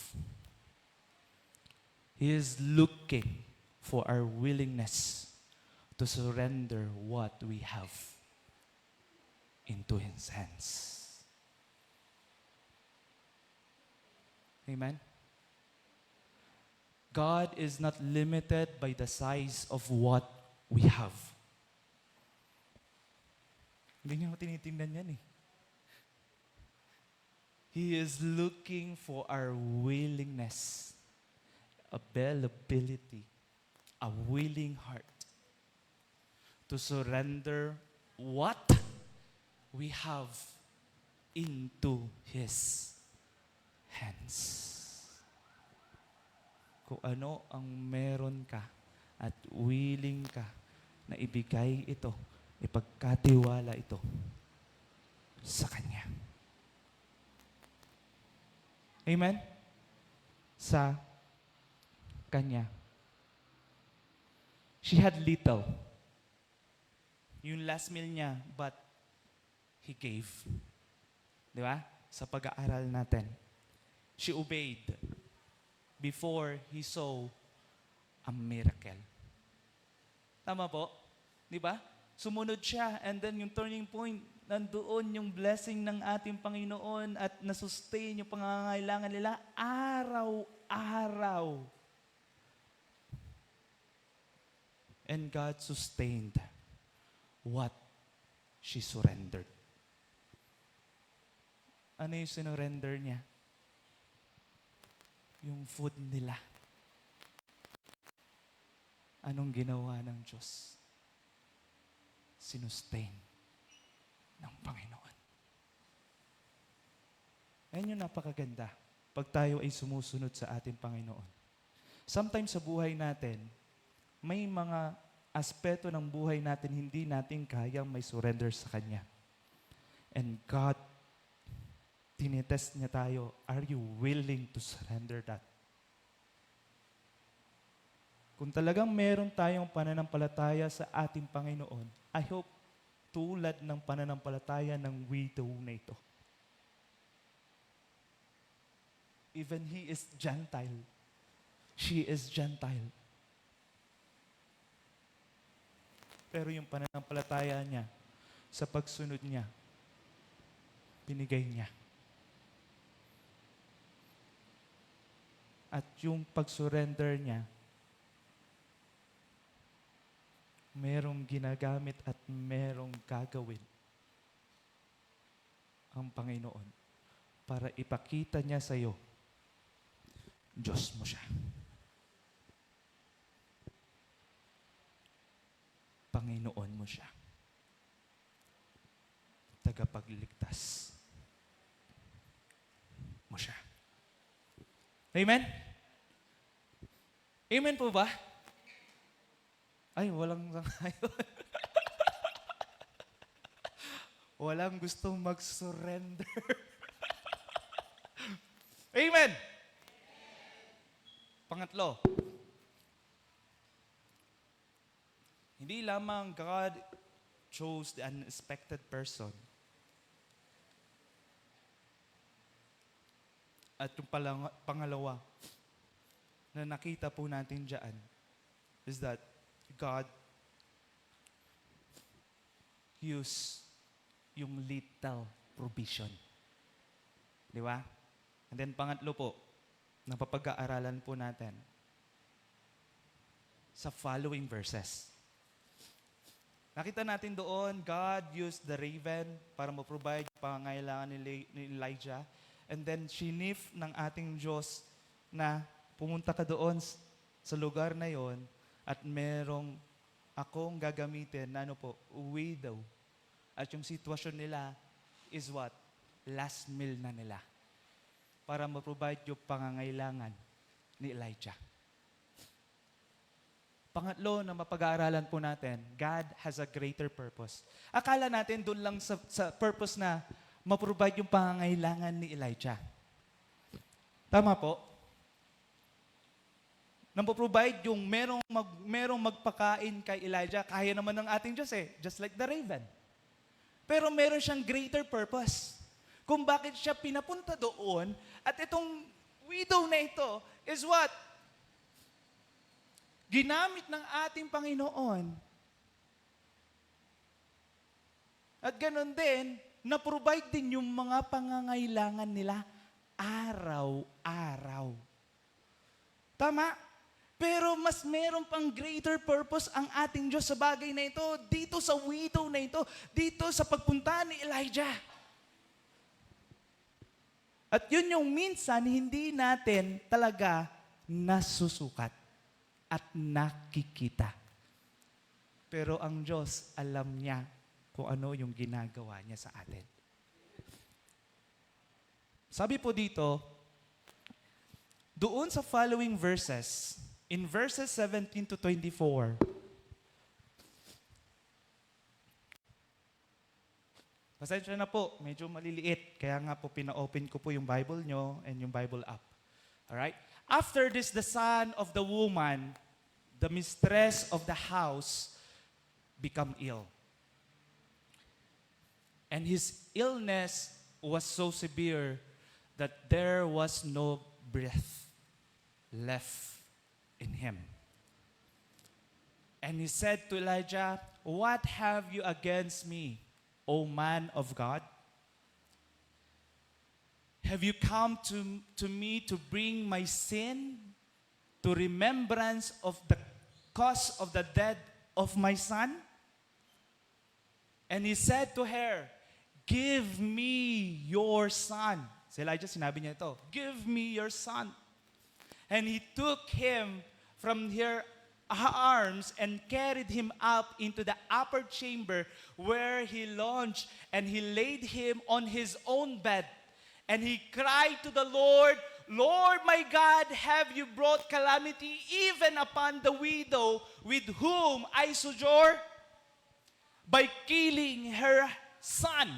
He is looking for our willingness to surrender what we have into His hands. Amen? God is not limited by the size of what we have. Hindi niyo tinitingnan yan eh. He is looking for our willingness, availability, a willing heart to surrender what we have into His hands. Kung ano ang meron ka at willing ka na ibigay ito, ipagkatiwala ito sa Kanya. Amen? Sa Kanya. She had little. Yung last meal niya, but He gave. Di ba? Sa pag-aaral natin. She obeyed before He saw a miracle. Tama po? Di ba? Sumunod siya, and then yung turning point, nandoon yung blessing ng ating Panginoon at nasustain yung pangangailangan nila araw-araw. And God sustained what she surrendered. Ano yung sinurrender niya? Yung food nila. Anong ginawa ng Diyos? Sinustain ng Panginoon. Ayan yung napakaganda pag tayo ay sumusunod sa ating Panginoon. Sometimes sa buhay natin, may mga aspeto ng buhay natin hindi natin kayang may surrender sa Kanya. And God, tinitest niya tayo, are you willing to surrender that? Kung talagang meron tayong pananampalataya sa ating Panginoon, I hope tulad ng pananampalataya ng widow na ito. Even he is Gentile. She is Gentile. Pero yung pananampalataya niya, sa pagsunod niya, binigay niya. At yung pag-surrender niya, merong ginagamit at merong gagawin ang Panginoon para ipakita niya sa iyo, Diyos mo siya. Panginoon mo siya. Tagapagligtas mo siya. Amen? Amen po ba? Ay, walang sangayon. Walang gustong mag-surrender. Amen! Pangatlo, hindi lamang God chose the unexpected person. At yung pangalawa na nakita po natin dyan is that God used yung little provision. Di ba? And then pangatlo po, na papag-aaralan po natin sa following verses. Nakita natin doon, God used the raven para ma-provide yung pangangailangan ni Elijah. And then, shinif ng ating Diyos na pumunta ka doon sa lugar na yon at merong akong gagamitin na widow. At yung sitwasyon nila is what? Last meal na nila. Para ma-provide yung pangangailangan ni Elijah. Pangatlo na mapag-aaralan po natin, God has a greater purpose. Akala natin doon lang sa purpose na ma-provide yung pangangailangan ni Elijah. Tama po? Nang provide yung merong magpakain kay Elijah, kaya naman ng ating Diyos just like the raven. Pero meron siyang greater purpose. Kung bakit siya pinapunta doon, at itong widow na ito is what? Ginamit ng ating Panginoon. At ganun din, na-provide din yung mga pangangailangan nila araw-araw. Tama? Pero mas meron pang greater purpose ang ating Diyos sa bagay na ito, dito sa widow na ito, dito sa pagpunta ni Elijah. At yun yung minsan hindi natin talaga nasusukat at nakikita. Pero ang Diyos, alam niya kung ano yung ginagawa niya sa atin. Sabi po dito, doon sa following verses, in verses 17 to 24, pasensya na po, medyo maliliit. Kaya nga po, pina-open ko po yung Bible nyo and yung Bible app. Alright? After this, the son of the woman, the mistress of the house, become ill. And his illness was so severe that there was no breath left in him. And he said to Elijah, "What have you against me, O man of God? Have you come to me to bring my sin to remembrance of the cause of the death of my son?" And he said to her, "Give me your son." Si Elijah, sinabi niya ito, "Give me your son." And he took him from her arms and carried him up into the upper chamber where he lodged, and he laid him on his own bed. And he cried to the Lord, "Lord my God, have you brought calamity even upon the widow with whom I sojourn by killing her son?"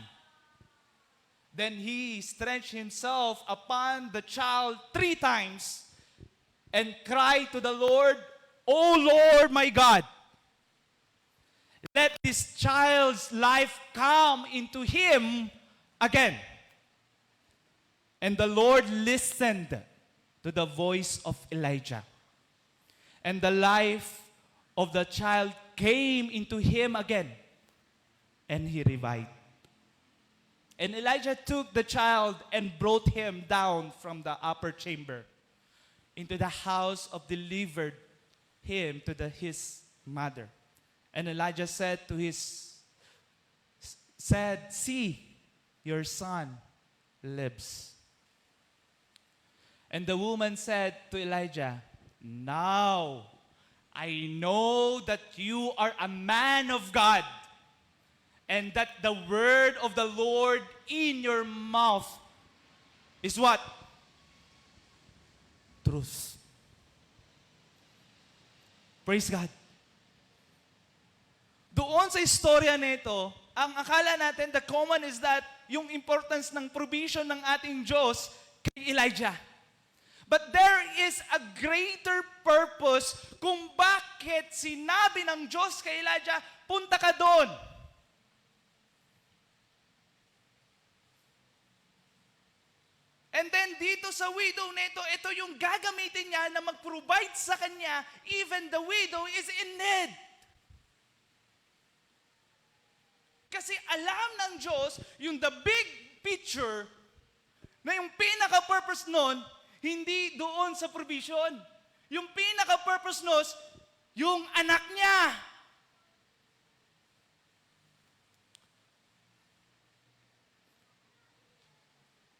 Then he stretched himself upon the child 3 times and cried to the Lord, "O Lord my God, let this child's life come into him again." And the Lord listened to the voice of Elijah. And the life of the child came into him again, and he revived. And Elijah took the child and brought him down from the upper chamber into the house of delivered him to his mother. And Elijah said, "See, your son lives." And the woman said to Elijah, "Now I know that you are a man of God, and that the word of the Lord in your mouth is" what? Truth. Praise God. Doon sa istorya nito, ang akala natin, the common is that yung importance ng provision ng ating Diyos kay Elijah. But there is a greater purpose kung bakit sinabi ng Diyos kay Elijah, "Punta ka doon." And then dito sa widow nito, ito yung gagamitin niya na mag-provide sa kanya, even the widow is in need. Kasi alam ng Diyos yung the big picture na yung pinaka-purpose nun, hindi doon sa provision. Yung pinaka-purpose nun, yung anak niya.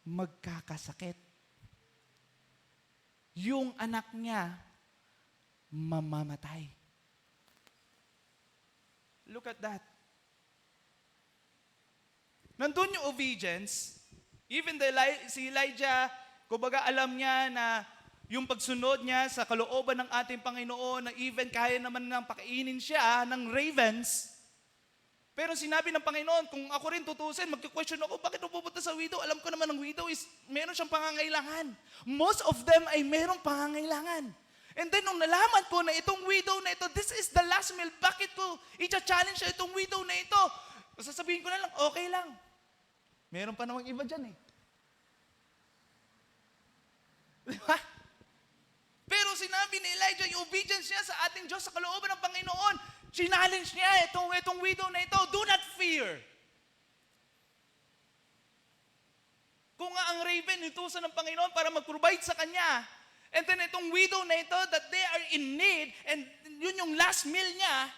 magkakasakit. Yung anak niya, mamamatay. Look at that. Nandun yung obedience. Even si Elijah, kumbaga alam niya na yung pagsunod niya sa kalooban ng ating Panginoon, na even kaya naman nang pakainin siya ng ravens. Pero sinabi ng Panginoon, kung ako rin tutusin, magka-question ako, bakit pupunta sa widow? Alam ko naman ng widow is meron siyang pangangailangan. Most of them ay merong pangangailangan. And then nung nalaman ko na itong widow na ito, this is the last meal, bakit ko i-challenge siya itong widow na ito? Sasabihin ko na lang, okay lang. Meron pa namang iba dyan eh. Diba? Pero sinabi ni Elijah, yung obedience niya sa ating Diyos, sa kalooban ng Panginoon, challenge niya itong widow na ito, do not fear. Kung nga ang raven, itusan ng Panginoon para mag-provide sa kanya, and then itong widow na ito, that they are in need, and yun yung last meal niya,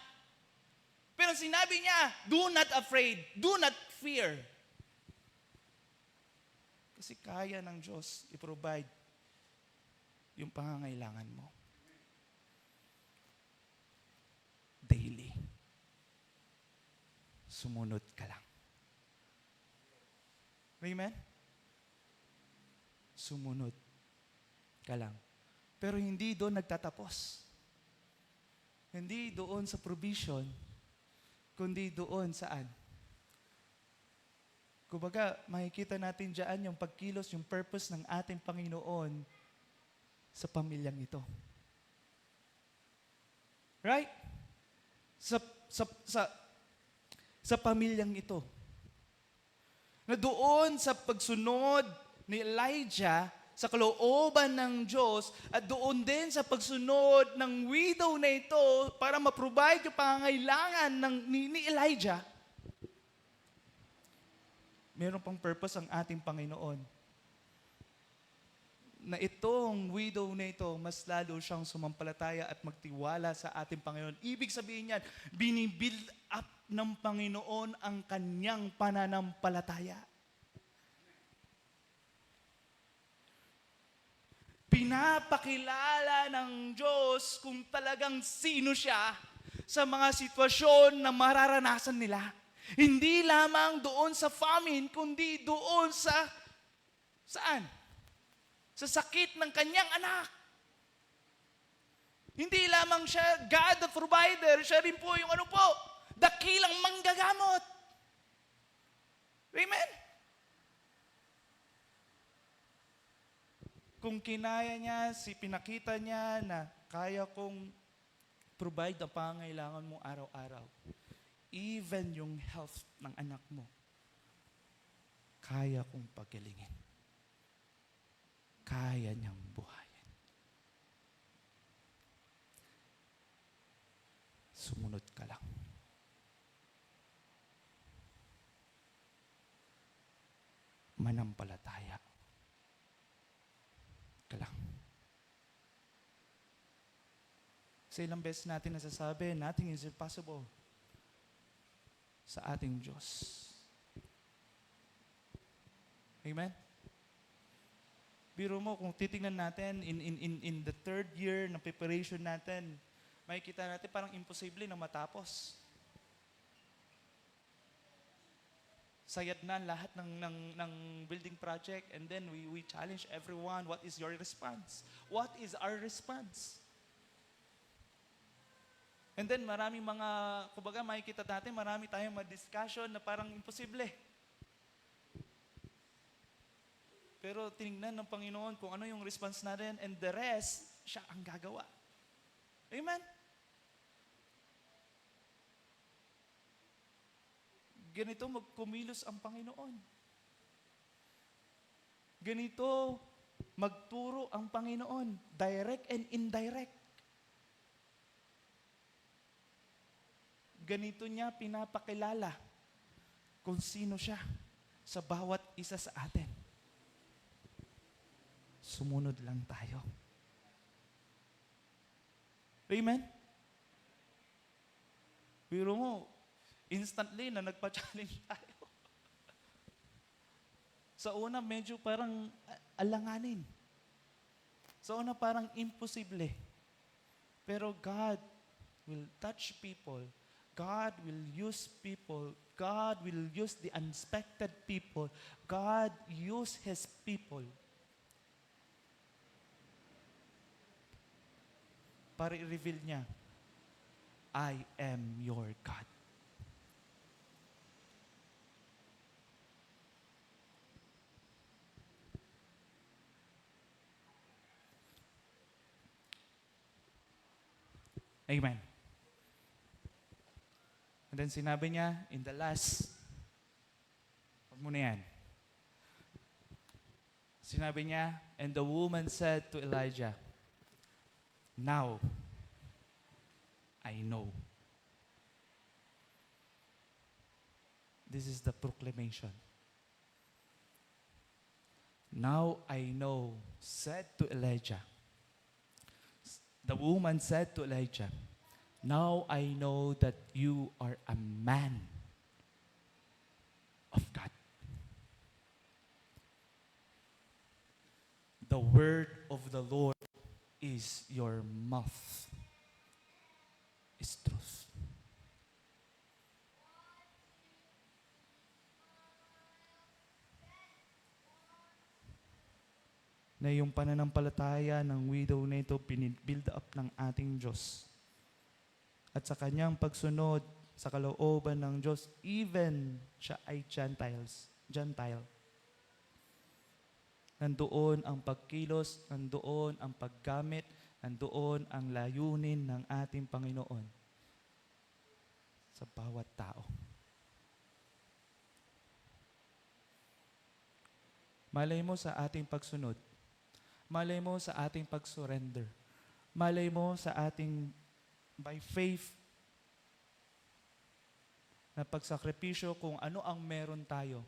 pero sinabi niya, do not afraid, do not fear. Kasi kaya ng Diyos i-provide yung pangangailangan mo. Daily. Sumunod ka lang. Amen? Sumunod ka lang. Pero hindi doon nagtatapos. Hindi doon sa provision, kundi doon saan? Kumbaga, makikita natin dyan yung pagkilos, yung purpose ng ating Panginoon sa pamilyang ito. Right? Sa pamilyang ito. Na doon sa pagsunod ni Elijah sa kalooban ng Diyos at doon din sa pagsunod ng widow na ito para ma-provide yung pangangailangan ni Elijah, meron pang purpose ang ating Panginoon. Na itong widow na ito, mas lalo siyang sumampalataya at magtiwala sa ating Panginoon. Ibig sabihin niyan, binibuild up ng Panginoon ang kanyang pananampalataya. Pinapakilala ng Diyos kung talagang sino siya sa mga sitwasyon na mararanasan nila. Hindi lamang doon sa famine, kundi doon sa saan? Sa sakit ng kanyang anak. Hindi lamang siya God the provider, siya rin po yung dakilang manggagamot. Amen? Kung kinaya niya, pinakita niya na kaya kong provide ang pangangailangan mo araw-araw. Even yung health ng anak mo, kaya kong pagalingin. Kaya niyang buhayin. Sumunod ka lang. Manampalataya ka lang. Sa ilang beses natin nasasabi, nothing is impossible sa ating Diyos. Amen? Biro mo, kung titingnan natin in the third year ng preparation natin, makikita natin parang imposible na matapos. Sayad na lahat ng building project, and then we challenge everyone, what is your response? What is our response? And then maraming kumbaga makikita natin, marami tayong discussion na parang imposible. Pero tinignan ng Panginoon kung ano yung response natin, and the rest, siya ang gagawa. Amen? Ganito magkumilos ang Panginoon. Ganito magturo ang Panginoon, direct and indirect. Ganito niya pinapakilala kung sino siya sa bawat isa sa atin. Sumunod lang tayo. Amen? Biro mo, instantly na nagpa-challenge tayo. Sa una, medyo parang alanganin. Sa una, parang imposible. Pero God will touch people. God will use people. God will use the unexpected people. God use His people para i-reveal niya, I am your God. Amen. And then sinabi niya, in the last, wag mo na yan. Sinabi niya, and the woman said to Elijah, now, I know. This is the proclamation. Now I know, said to Elijah. The woman said to Elijah, now I know that you are a man of God. The word of the Lord is your mouth, is truth. Na yung pananampalataya ng widow na ito, build up ng ating Diyos. At sa kanyang pagsunod sa kalooban ng Diyos, even siya ay Gentile. Nandoon ang pagkilos, nandoon ang paggamit, nandoon ang layunin ng ating Panginoon sa bawat tao. Malay mo sa ating pagsunod, malay mo sa ating pag-surrender, malay mo sa ating by faith na pagsakripisyo kung ano ang meron tayo,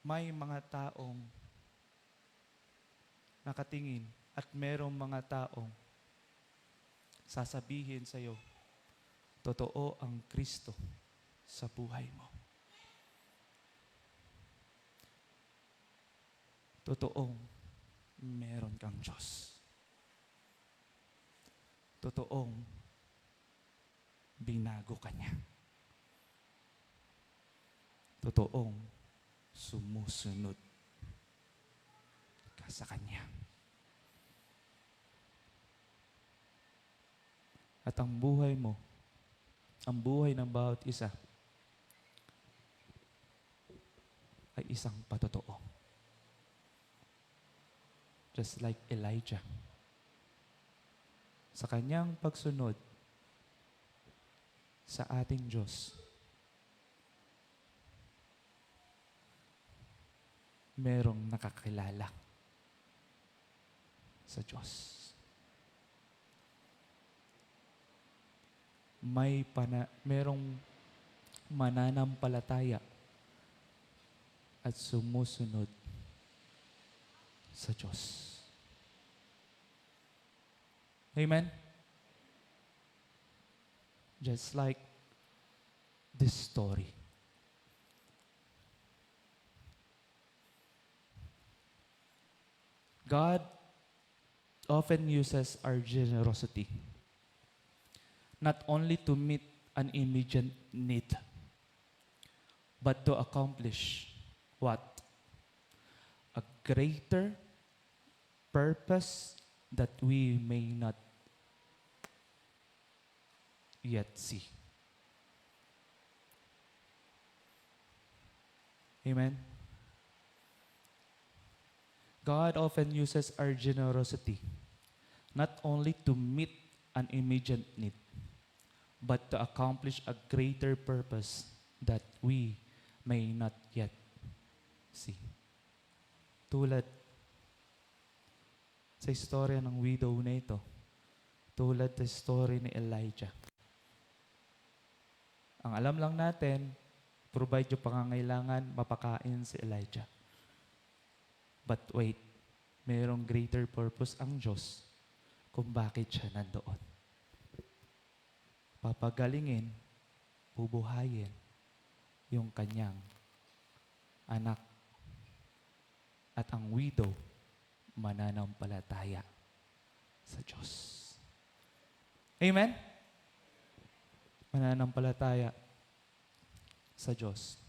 may mga taong nakatingin at merong mga taong sasabihin sa iyo, totoo ang Kristo sa buhay mo. Totoong meron kang Diyos. Totoong binago ka niya. Totoong sumusunod ka sa Kanya. At ang buhay mo, ang buhay ng bawat isa, ay isang patotoo. Just like Elijah. Sa kanyang pagsunod sa ating Diyos, merong nakakilala sa Diyos. Merong mananampalataya at sumusunod sa Diyos. Amen? Just like this story. God often uses our generosity not only to meet an immediate need, but to accomplish what? A greater purpose that we may not yet see. Amen? God often uses our generosity not only to meet an immediate need, but to accomplish a greater purpose that we may not yet see. Tulad sa istorya ng widow na ito, tulad sa story ni Elijah. Ang alam lang natin, provide yung pangangailangan, mapakain si Elijah. But wait, mayroong greater purpose ang Diyos kung bakit siya nandoon. Papagalingin, bubuhayin yung kanyang anak at ang widow mananampalataya sa Diyos. Amen? Mananampalataya sa Diyos.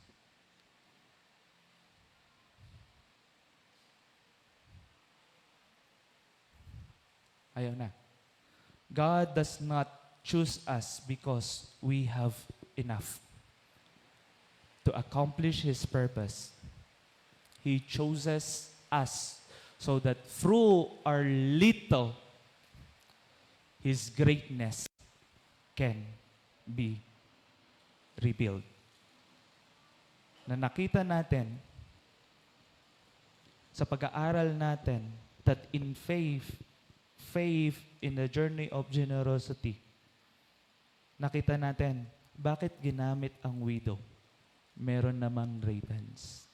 Ayaw na. God does not choose us because we have enough to accomplish His purpose. He chooses us so that through our little, His greatness can be revealed. Na nakita natin sa pag-aaral natin that in faith in the journey of generosity, nakita natin bakit ginamit ang widow. Meron namang ravens.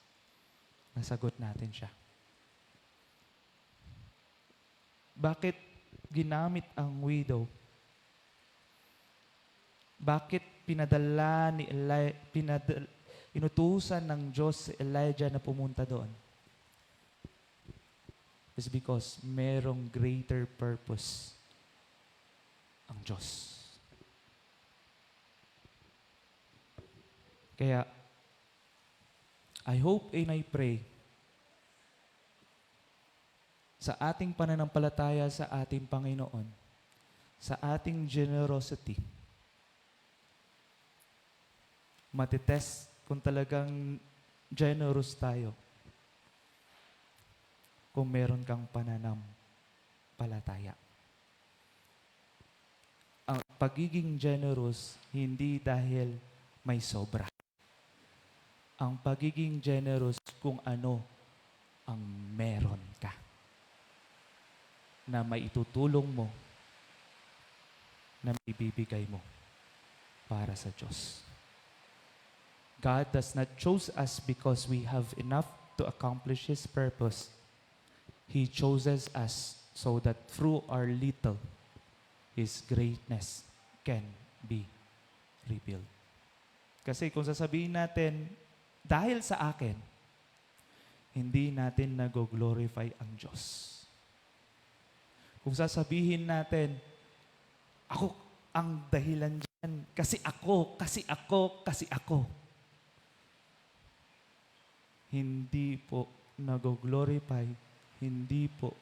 Nasagot natin siya. Bakit ginamit ang widow? Bakit inutusan ng Diyos si Elijah na pumunta doon? Is because merong greater purpose ang Diyos. Kaya, I hope and I pray sa ating pananampalataya sa ating Panginoon, sa ating generosity, matitest kung talagang generous tayo, kung meron kang pananampalataya. Ang pagiging generous, hindi dahil may sobra. Ang pagiging generous kung ano ang meron ka na maitutulong mo, na maibibigay mo para sa Diyos. God does not choose us because we have enough to accomplish His purpose. He chooses us so that through our little, His greatness can be revealed. Kasi kung sasabihin natin, dahil sa akin, hindi natin nag-glorify ang Diyos. Kung sasabihin natin, ako ang dahilan dyan, kasi ako. Hindi po nag-glorify, hindi po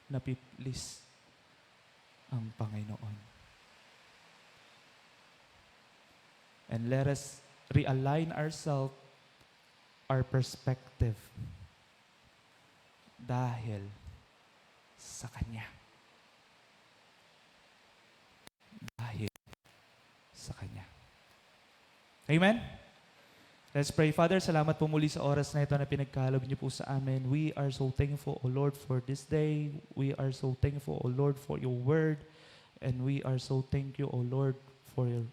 napiplis ang Panginoon. And let us realign ourselves, our perspective, dahil sa Kanya. Dahil sa Kanya. Amen? Let's pray. Father, salamat po muli sa oras na ito na pinagkaloob niyo po sa amin. We are so thankful, O Lord, for this day. We are so thankful, O Lord, for your word. And we are so thankful, O Lord, for your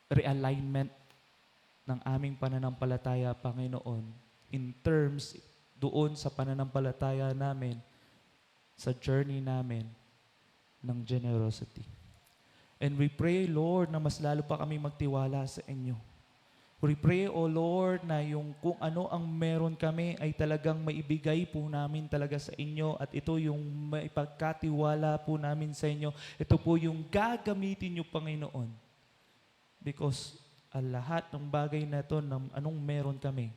realignment ng aming pananampalataya, Panginoon, in terms doon sa pananampalataya namin, sa journey namin ng generosity. And we pray, Lord, na mas lalo pa kami magtiwala sa inyo. We pray, O Lord, na yung kung ano ang meron kami ay talagang maibigay po namin talaga sa inyo at ito yung maipagkatiwala po namin sa inyo. Ito po yung gagamitin nyo, Panginoon. Because lahat ng bagay na ito, ng anong meron kami,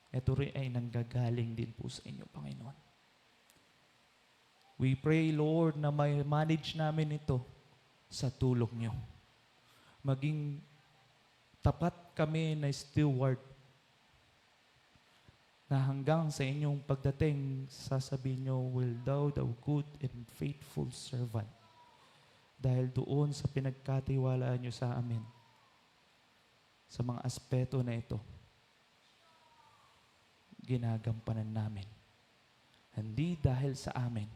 ito rin ay nanggagaling din po sa inyo, Panginoon. We pray, Lord, na may manage namin ito sa tulong nyo. Maging tapat kami na steward na hanggang sa inyong pagdating, sasabihin nyo, "Well, thou good and faithful servant." Dahil doon sa pinagkatiwalaan nyo sa amin, sa mga aspeto na ito, ginagampanan namin. Hindi dahil sa amin,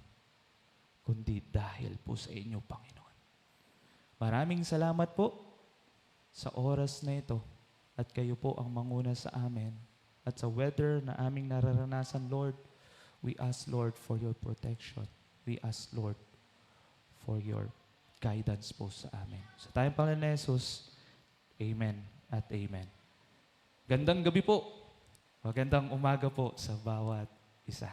kundi dahil po sa inyo, Panginoon. Maraming salamat po sa oras na ito at kayo po ang manguna sa amin. At sa weather na aming nararanasan, Lord, we ask, Lord, for your protection. We ask, Lord, for your guidance po sa amin. Sa tayong Panginoon Jesus, Amen at Amen. Gandang gabi po Magandang umaga po sa bawat isa.